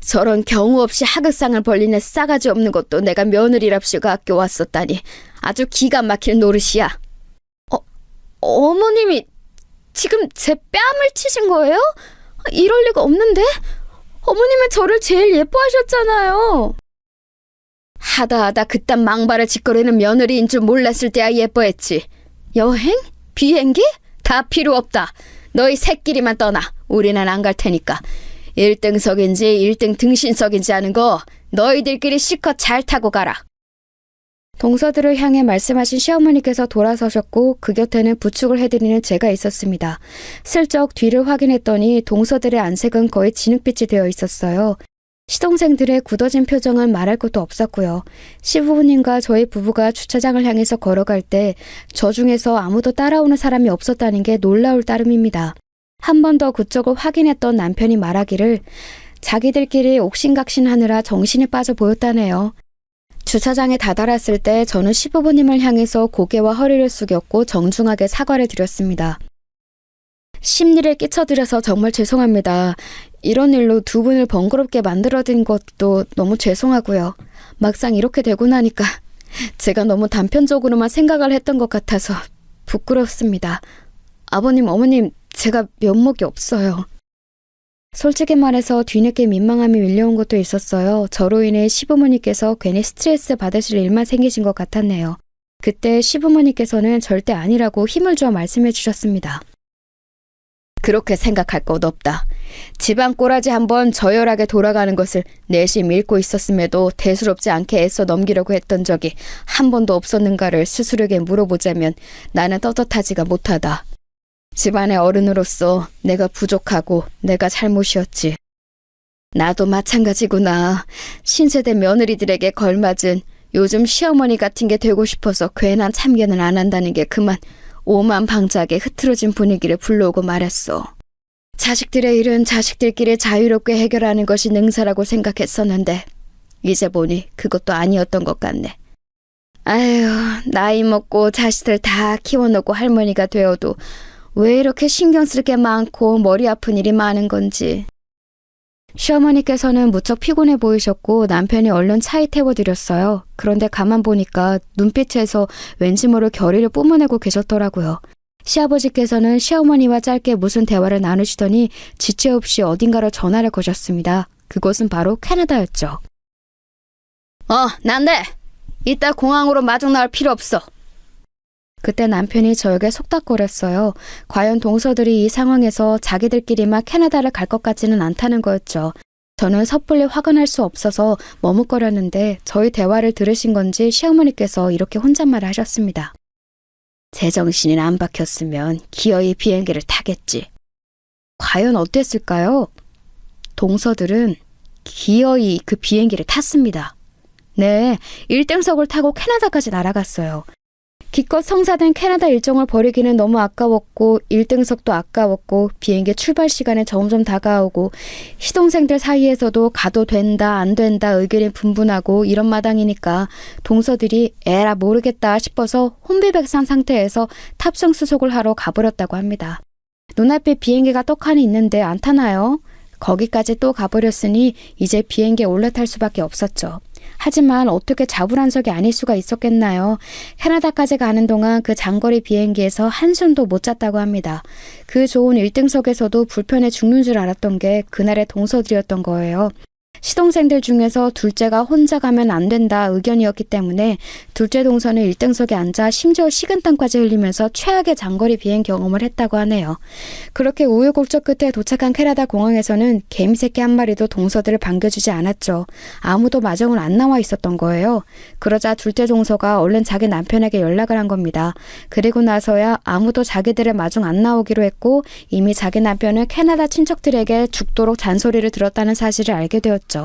저런 경우 없이 하극상을 벌리는 싸가지 없는 것도 내가 며느리랍시고 아껴왔었다니 아주 기가 막힐 노릇이야. 어머님이 지금 제 뺨을 치신 거예요? 이럴 리가 없는데? 어머님은 저를 제일 예뻐하셨잖아요. 하다 그딴 망발을 짓거리는 며느리인 줄 몰랐을 때야 예뻐했지. 여행? 비행기? 다 필요 없다. 너희 새끼리만 떠나. 우리는 안 갈 테니까. 1등석인지 1등 등신석인지 하는 거 너희들끼리 실컷 잘 타고 가라. 동서들을 향해 말씀하신 시어머니께서 돌아서셨고 그 곁에는 부축을 해드리는 제가 있었습니다. 슬쩍 뒤를 확인했더니 동서들의 안색은 거의 진흙빛이 되어 있었어요. 시동생들의 굳어진 표정은 말할 것도 없었고요. 시부모님과 저희 부부가 주차장을 향해서 걸어갈 때 저 중에서 아무도 따라오는 사람이 없었다는 게 놀라울 따름입니다. 한 번 더 그쪽을 확인했던 남편이 말하기를 자기들끼리 옥신각신하느라 정신이 빠져 보였다네요. 주차장에 다다랐을 때 저는 시부모님을 향해서 고개와 허리를 숙였고 정중하게 사과를 드렸습니다. 심리를 끼쳐드려서 정말 죄송합니다. 이런 일로 두 분을 번거롭게 만들어드린 것도 너무 죄송하고요. 막상 이렇게 되고 나니까 제가 너무 단편적으로만 생각을 했던 것 같아서 부끄럽습니다. 아버님, 어머님, 제가 면목이 없어요. 솔직히 말해서 뒤늦게 민망함이 밀려온 것도 있었어요. 저로 인해 시부모님께서 괜히 스트레스 받으실 일만 생기신 것 같았네요. 그때 시부모님께서는 절대 아니라고 힘을 주어 말씀해 주셨습니다. 그렇게 생각할 것 없다. 집안 꼬라지 한번 저열하게 돌아가는 것을 내심 읽고 있었음에도 대수롭지 않게 애써 넘기려고 했던 적이 한 번도 없었는가를 스스로에게 물어보자면 나는 떳떳하지가 못하다. 집안의 어른으로서 내가 부족하고 내가 잘못이었지. 나도 마찬가지구나. 신세대 며느리들에게 걸맞은 요즘 시어머니 같은 게 되고 싶어서 괜한 참견을 안 한다는 게 그만 오만방자하게 흐트러진 분위기를 불러오고 말았어. 자식들의 일은 자식들끼리 자유롭게 해결하는 것이 능사라고 생각했었는데 이제 보니 그것도 아니었던 것 같네. 아휴, 나이 먹고 자식들 다 키워놓고 할머니가 되어도 왜 이렇게 신경 쓸 게 많고 머리 아픈 일이 많은 건지. 시어머니께서는 무척 피곤해 보이셨고 남편이 얼른 차에 태워드렸어요. 그런데 가만 보니까 눈빛에서 왠지 모를 결의를 뿜어내고 계셨더라고요. 시아버지께서는 시어머니와 짧게 무슨 대화를 나누시더니 지체 없이 어딘가로 전화를 거셨습니다. 그곳은 바로 캐나다였죠. 난데 이따 공항으로 마중 나올 필요 없어. 그때 남편이 저에게 속닥거렸어요. 과연 동서들이 이 상황에서 자기들끼리만 캐나다를 갈 것 같지는 않다는 거였죠. 저는 섣불리 화가 날 수 없어서 머뭇거렸는데 저희 대화를 들으신 건지 시어머니께서 이렇게 혼잣말을 하셨습니다. 제정신이 안 박혔으면 기어이 비행기를 타겠지. 과연 어땠을까요? 동서들은 기어이 그 비행기를 탔습니다. 네, 1등석을 타고 캐나다까지 날아갔어요. 기껏 성사된 캐나다 일정을 버리기는 너무 아까웠고 1등석도 아까웠고 비행기 출발 시간에 점점 다가오고 시동생들 사이에서도 가도 된다 안 된다 의견이 분분하고 이런 마당이니까 동서들이 에라 모르겠다 싶어서 혼비백산 상태에서 탑승 수속을 하러 가버렸다고 합니다. 눈앞에 비행기가 떡하니 있는데 안 타나요? 거기까지 또 가버렸으니 이제 비행기에 올라탈 수밖에 없었죠. 하지만 어떻게 자불안석이 아닐 수가 있었겠나요? 캐나다까지 가는 동안 그 장거리 비행기에서 한숨도 못 잤다고 합니다. 그 좋은 1등석에서도 불편해 죽는 줄 알았던 게 그날의 동서들이었던 거예요. 시동생들 중에서 둘째가 혼자 가면 안 된다 의견이었기 때문에 둘째 동서는 1등석에 앉아 심지어 식은땀까지 흘리면서 최악의 장거리 비행 경험을 했다고 하네요. 그렇게 우여곡절 끝에 도착한 캐나다 공항에서는 개미새끼 한 마리도 동서들을 반겨주지 않았죠. 아무도 마중을 안 나와 있었던 거예요. 그러자 둘째 동서가 얼른 자기 남편에게 연락을 한 겁니다. 그리고 나서야 아무도 자기들의 마중 안 나오기로 했고 이미 자기 남편은 캐나다 친척들에게 죽도록 잔소리를 들었다는 사실을 알게 되었죠.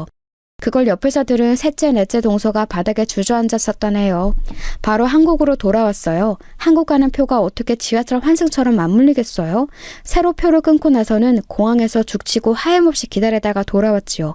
그걸 옆에서 들은 셋째, 넷째 동서가 바닥에 주저앉았었다네요. 바로 한국으로 돌아왔어요. 한국 가는 표가 어떻게 지하철 환승처럼 맞물리겠어요? 새로 표를 끊고 나서는 공항에서 죽치고 하염없이 기다리다가 돌아왔지요.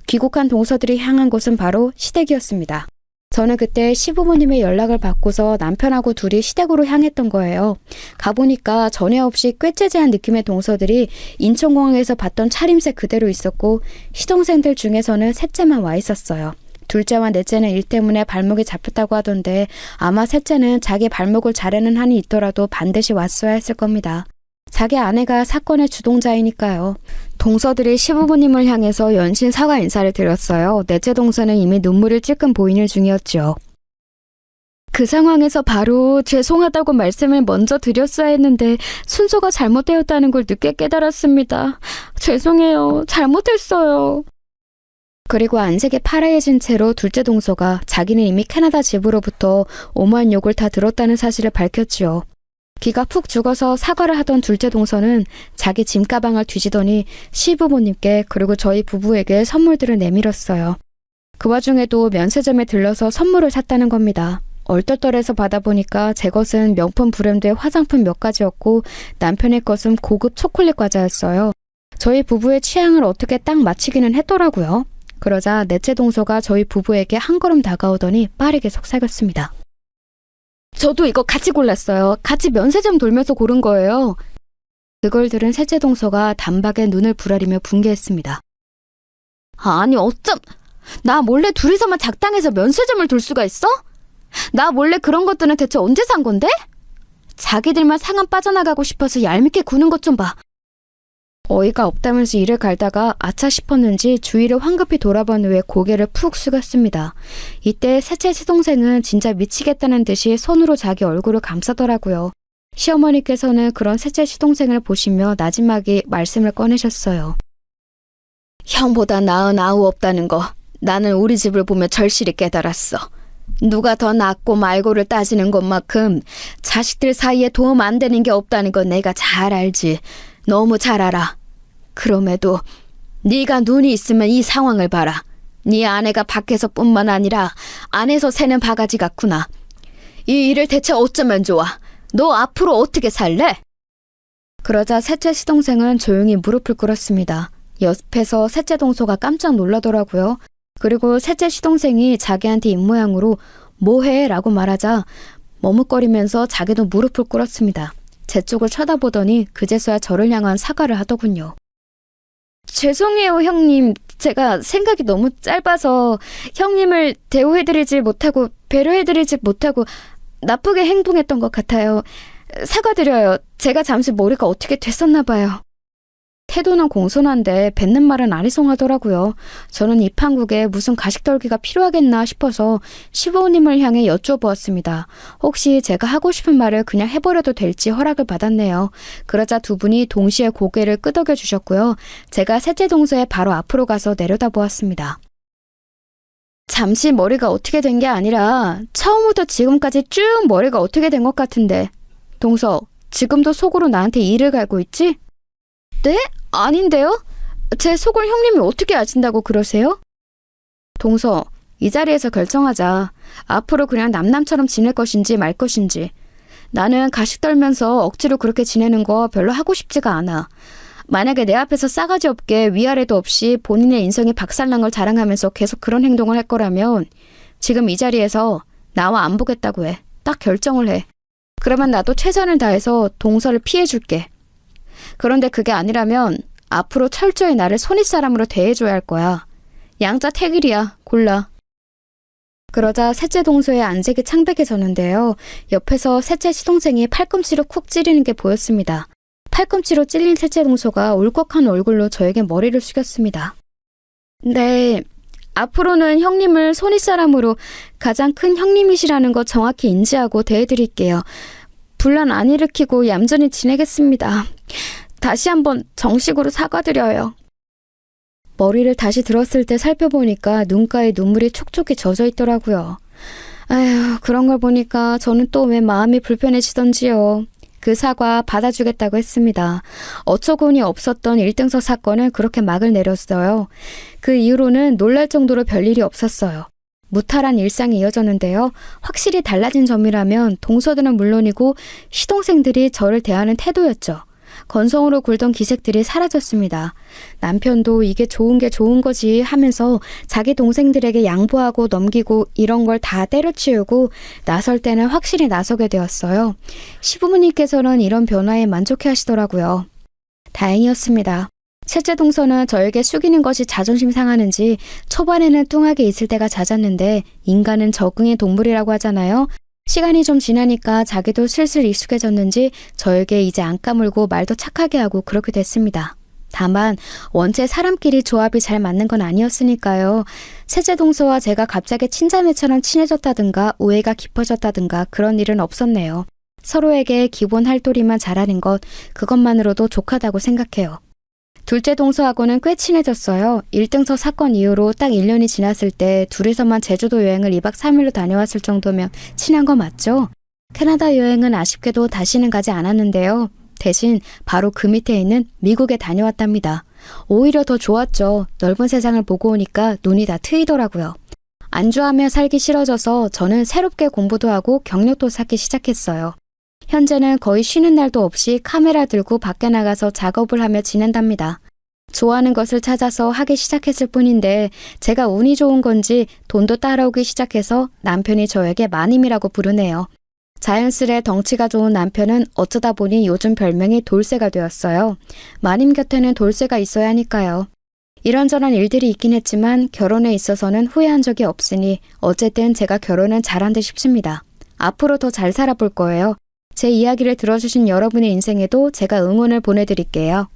귀국한 동서들이 향한 곳은 바로 시댁이었습니다. 저는 그때 시부모님의 연락을 받고서 남편하고 둘이 시댁으로 향했던 거예요. 가보니까 전에 없이 꾀째재한 느낌의 동서들이 인천공항에서 봤던 차림새 그대로 있었고 시동생들 중에서는 셋째만 와 있었어요. 둘째와 넷째는 일 때문에 발목이 잡혔다고 하던데 아마 셋째는 자기 발목을 자르는 한이 있더라도 반드시 왔어야 했을 겁니다. 자기 아내가 사건의 주동자이니까요. 동서들이 시부모님을 향해서 연신 사과 인사를 드렸어요. 넷째 동서는 이미 눈물을 찔끔 보이는 중이었죠. 그 상황에서 바로 죄송하다고 말씀을 먼저 드렸어야 했는데 순서가 잘못되었다는 걸 늦게 깨달았습니다. 죄송해요. 잘못했어요. 그리고 안색이 파래해진 채로 둘째 동서가 자기는 이미 캐나다 집으로부터 오만 욕을 다 들었다는 사실을 밝혔지요. 기가 푹 죽어서 사과를 하던 둘째 동서는 자기 짐가방을 뒤지더니 시부모님께 그리고 저희 부부에게 선물들을 내밀었어요. 그 와중에도 면세점에 들러서 선물을 샀다는 겁니다. 얼떨떨해서 받아보니까 제 것은 명품 브랜드의 화장품 몇 가지였고 남편의 것은 고급 초콜릿 과자였어요. 저희 부부의 취향을 어떻게 딱 맞추기는 했더라고요. 그러자 넷째 동서가 저희 부부에게 한 걸음 다가오더니 빠르게 속삭였습니다. 저도 이거 같이 골랐어요. 같이 면세점 돌면서 고른 거예요. 그걸 들은 셋째 동서가 단박에 눈을 부라리며 분개했습니다. 아니 어쩜 나 몰래 둘이서만 작당해서 면세점을 돌 수가 있어? 나 몰래 그런 것들은 대체 언제 산 건데? 자기들만 상한 빠져나가고 싶어서 얄밉게 구는 것 좀 봐. 어이가 없다면서 이를 갈다가 아차 싶었는지 주위를 황급히 돌아본 후에 고개를 푹 숙였습니다. 이때 셋째 시동생은 진짜 미치겠다는 듯이 손으로 자기 얼굴을 감싸더라고요. 시어머니께서는 그런 셋째 시동생을 보시며 나지막이 말씀을 꺼내셨어요. 형보다 나은 아우 없다는 거 나는 우리 집을 보며 절실히 깨달았어. 누가 더 낫고 말고를 따지는 것만큼 자식들 사이에 도움 안 되는 게 없다는 건 내가 잘 알지. 너무 잘 알아. 그럼에도 네가 눈이 있으면 이 상황을 봐라. 네 아내가 밖에서 뿐만 아니라 안에서 새는 바가지 같구나. 이 일을 대체 어쩌면 좋아? 너 앞으로 어떻게 살래? 그러자 셋째 시동생은 조용히 무릎을 꿇었습니다. 옆에서 셋째 동서가 깜짝 놀라더라고요. 그리고 셋째 시동생이 자기한테 입모양으로 뭐해? 라고 말하자 머뭇거리면서 자기도 무릎을 꿇었습니다. 제 쪽을 쳐다보더니 그제서야 저를 향한 사과를 하더군요. 죄송해요, 형님. 제가 생각이 너무 짧아서 형님을 대우해드리지 못하고 배려해드리지 못하고 나쁘게 행동했던 것 같아요. 사과드려요. 제가 잠시 머리가 어떻게 됐었나 봐요. 태도는 공손한데 뱉는 말은 아리송하더라고요. 저는 이 판국에 무슨 가식떨기가 필요하겠나 싶어서 시부모님을 향해 여쭤보았습니다. 혹시 제가 하고 싶은 말을 그냥 해버려도 될지 허락을 받았네요. 그러자 두 분이 동시에 고개를 끄덕여 주셨고요. 제가 셋째 동서의 바로 앞으로 가서 내려다보았습니다. 잠시 머리가 어떻게 된 게 아니라 처음부터 지금까지 쭉 머리가 어떻게 된 것 같은데. 동서, 지금도 속으로 나한테 이를 갈고 있지? 네? 아닌데요? 제 속을 형님이 어떻게 아신다고 그러세요? 동서, 이 자리에서 결정하자. 앞으로 그냥 남남처럼 지낼 것인지 말 것인지. 나는 가식 떨면서 억지로 그렇게 지내는 거 별로 하고 싶지가 않아. 만약에 내 앞에서 싸가지 없게 위아래도 없이 본인의 인성이 박살난 걸 자랑하면서 계속 그런 행동을 할 거라면 지금 이 자리에서 나와 안 보겠다고 해. 딱 결정을 해. 그러면 나도 최선을 다해서 동서를 피해줄게. 그런데 그게 아니라면 앞으로 철저히 나를 손윗사람으로 대해줘야 할 거야. 양자 택일이야. 골라. 그러자 셋째 동서의 안색이 창백해졌는데요. 옆에서 셋째 시동생이 팔꿈치로 쿡 찌르는 게 보였습니다. 팔꿈치로 찔린 셋째 동서가 울컥한 얼굴로 저에게 머리를 숙였습니다. 네, 앞으로는 형님을 손윗사람으로 가장 큰 형님이시라는 거 정확히 인지하고 대해드릴게요. 분란 안 일으키고 얌전히 지내겠습니다. 다시 한번 정식으로 사과드려요. 머리를 다시 들었을 때 살펴보니까 눈가에 눈물이 촉촉히 젖어 있더라고요. 아휴, 그런 걸 보니까 저는 또 왜 마음이 불편해지던지요. 그 사과 받아주겠다고 했습니다. 어처구니 없었던 1등석 사건을 그렇게 막을 내렸어요. 그 이후로는 놀랄 정도로 별일이 없었어요. 무탈한 일상이 이어졌는데요. 확실히 달라진 점이라면 동서들은 물론이고 시동생들이 저를 대하는 태도였죠. 건성으로 굴던 기색들이 사라졌습니다. 남편도 이게 좋은 게 좋은 거지 하면서 자기 동생들에게 양보하고 넘기고 이런 걸 다 때려치우고 나설 때는 확실히 나서게 되었어요. 시부모님께서는 이런 변화에 만족해 하시더라고요. 다행이었습니다. 셋째 동서는 저에게 숙이는 것이 자존심 상하는지 초반에는 뚱하게 있을 때가 잦았는데 인간은 적응의 동물이라고 하잖아요. 시간이 좀 지나니까 자기도 슬슬 익숙해졌는지 저에게 이제 안 까물고 말도 착하게 하고 그렇게 됐습니다. 다만 원체 사람끼리 조합이 잘 맞는 건 아니었으니까요. 셋째 동서와 제가 갑자기 친자매처럼 친해졌다든가 우애가 깊어졌다든가 그런 일은 없었네요. 서로에게 기본 할도리만 잘하는 것, 그것만으로도 족하다고 생각해요. 둘째 동서하고는 꽤 친해졌어요. 1등석 사건 이후로 딱 1년이 지났을 때 둘이서만 제주도 여행을 2박 3일로 다녀왔을 정도면 친한 거 맞죠? 캐나다 여행은 아쉽게도 다시는 가지 않았는데요. 대신 바로 그 밑에 있는 미국에 다녀왔답니다. 오히려 더 좋았죠. 넓은 세상을 보고 오니까 눈이 다 트이더라고요. 안주하며 살기 싫어져서 저는 새롭게 공부도 하고 경력도 쌓기 시작했어요. 현재는 거의 쉬는 날도 없이 카메라 들고 밖에 나가서 작업을 하며 지낸답니다. 좋아하는 것을 찾아서 하기 시작했을 뿐인데 제가 운이 좋은 건지 돈도 따라오기 시작해서 남편이 저에게 마님이라고 부르네요. 자연스레 덩치가 좋은 남편은 어쩌다 보니 요즘 별명이 돌쇠가 되었어요. 마님 곁에는 돌쇠가 있어야 하니까요. 이런저런 일들이 있긴 했지만 결혼에 있어서는 후회한 적이 없으니 어쨌든 제가 결혼은 잘한 듯 싶습니다. 앞으로 더 잘 살아볼 거예요. 제 이야기를 들어주신 여러분의 인생에도 제가 응원을 보내드릴게요.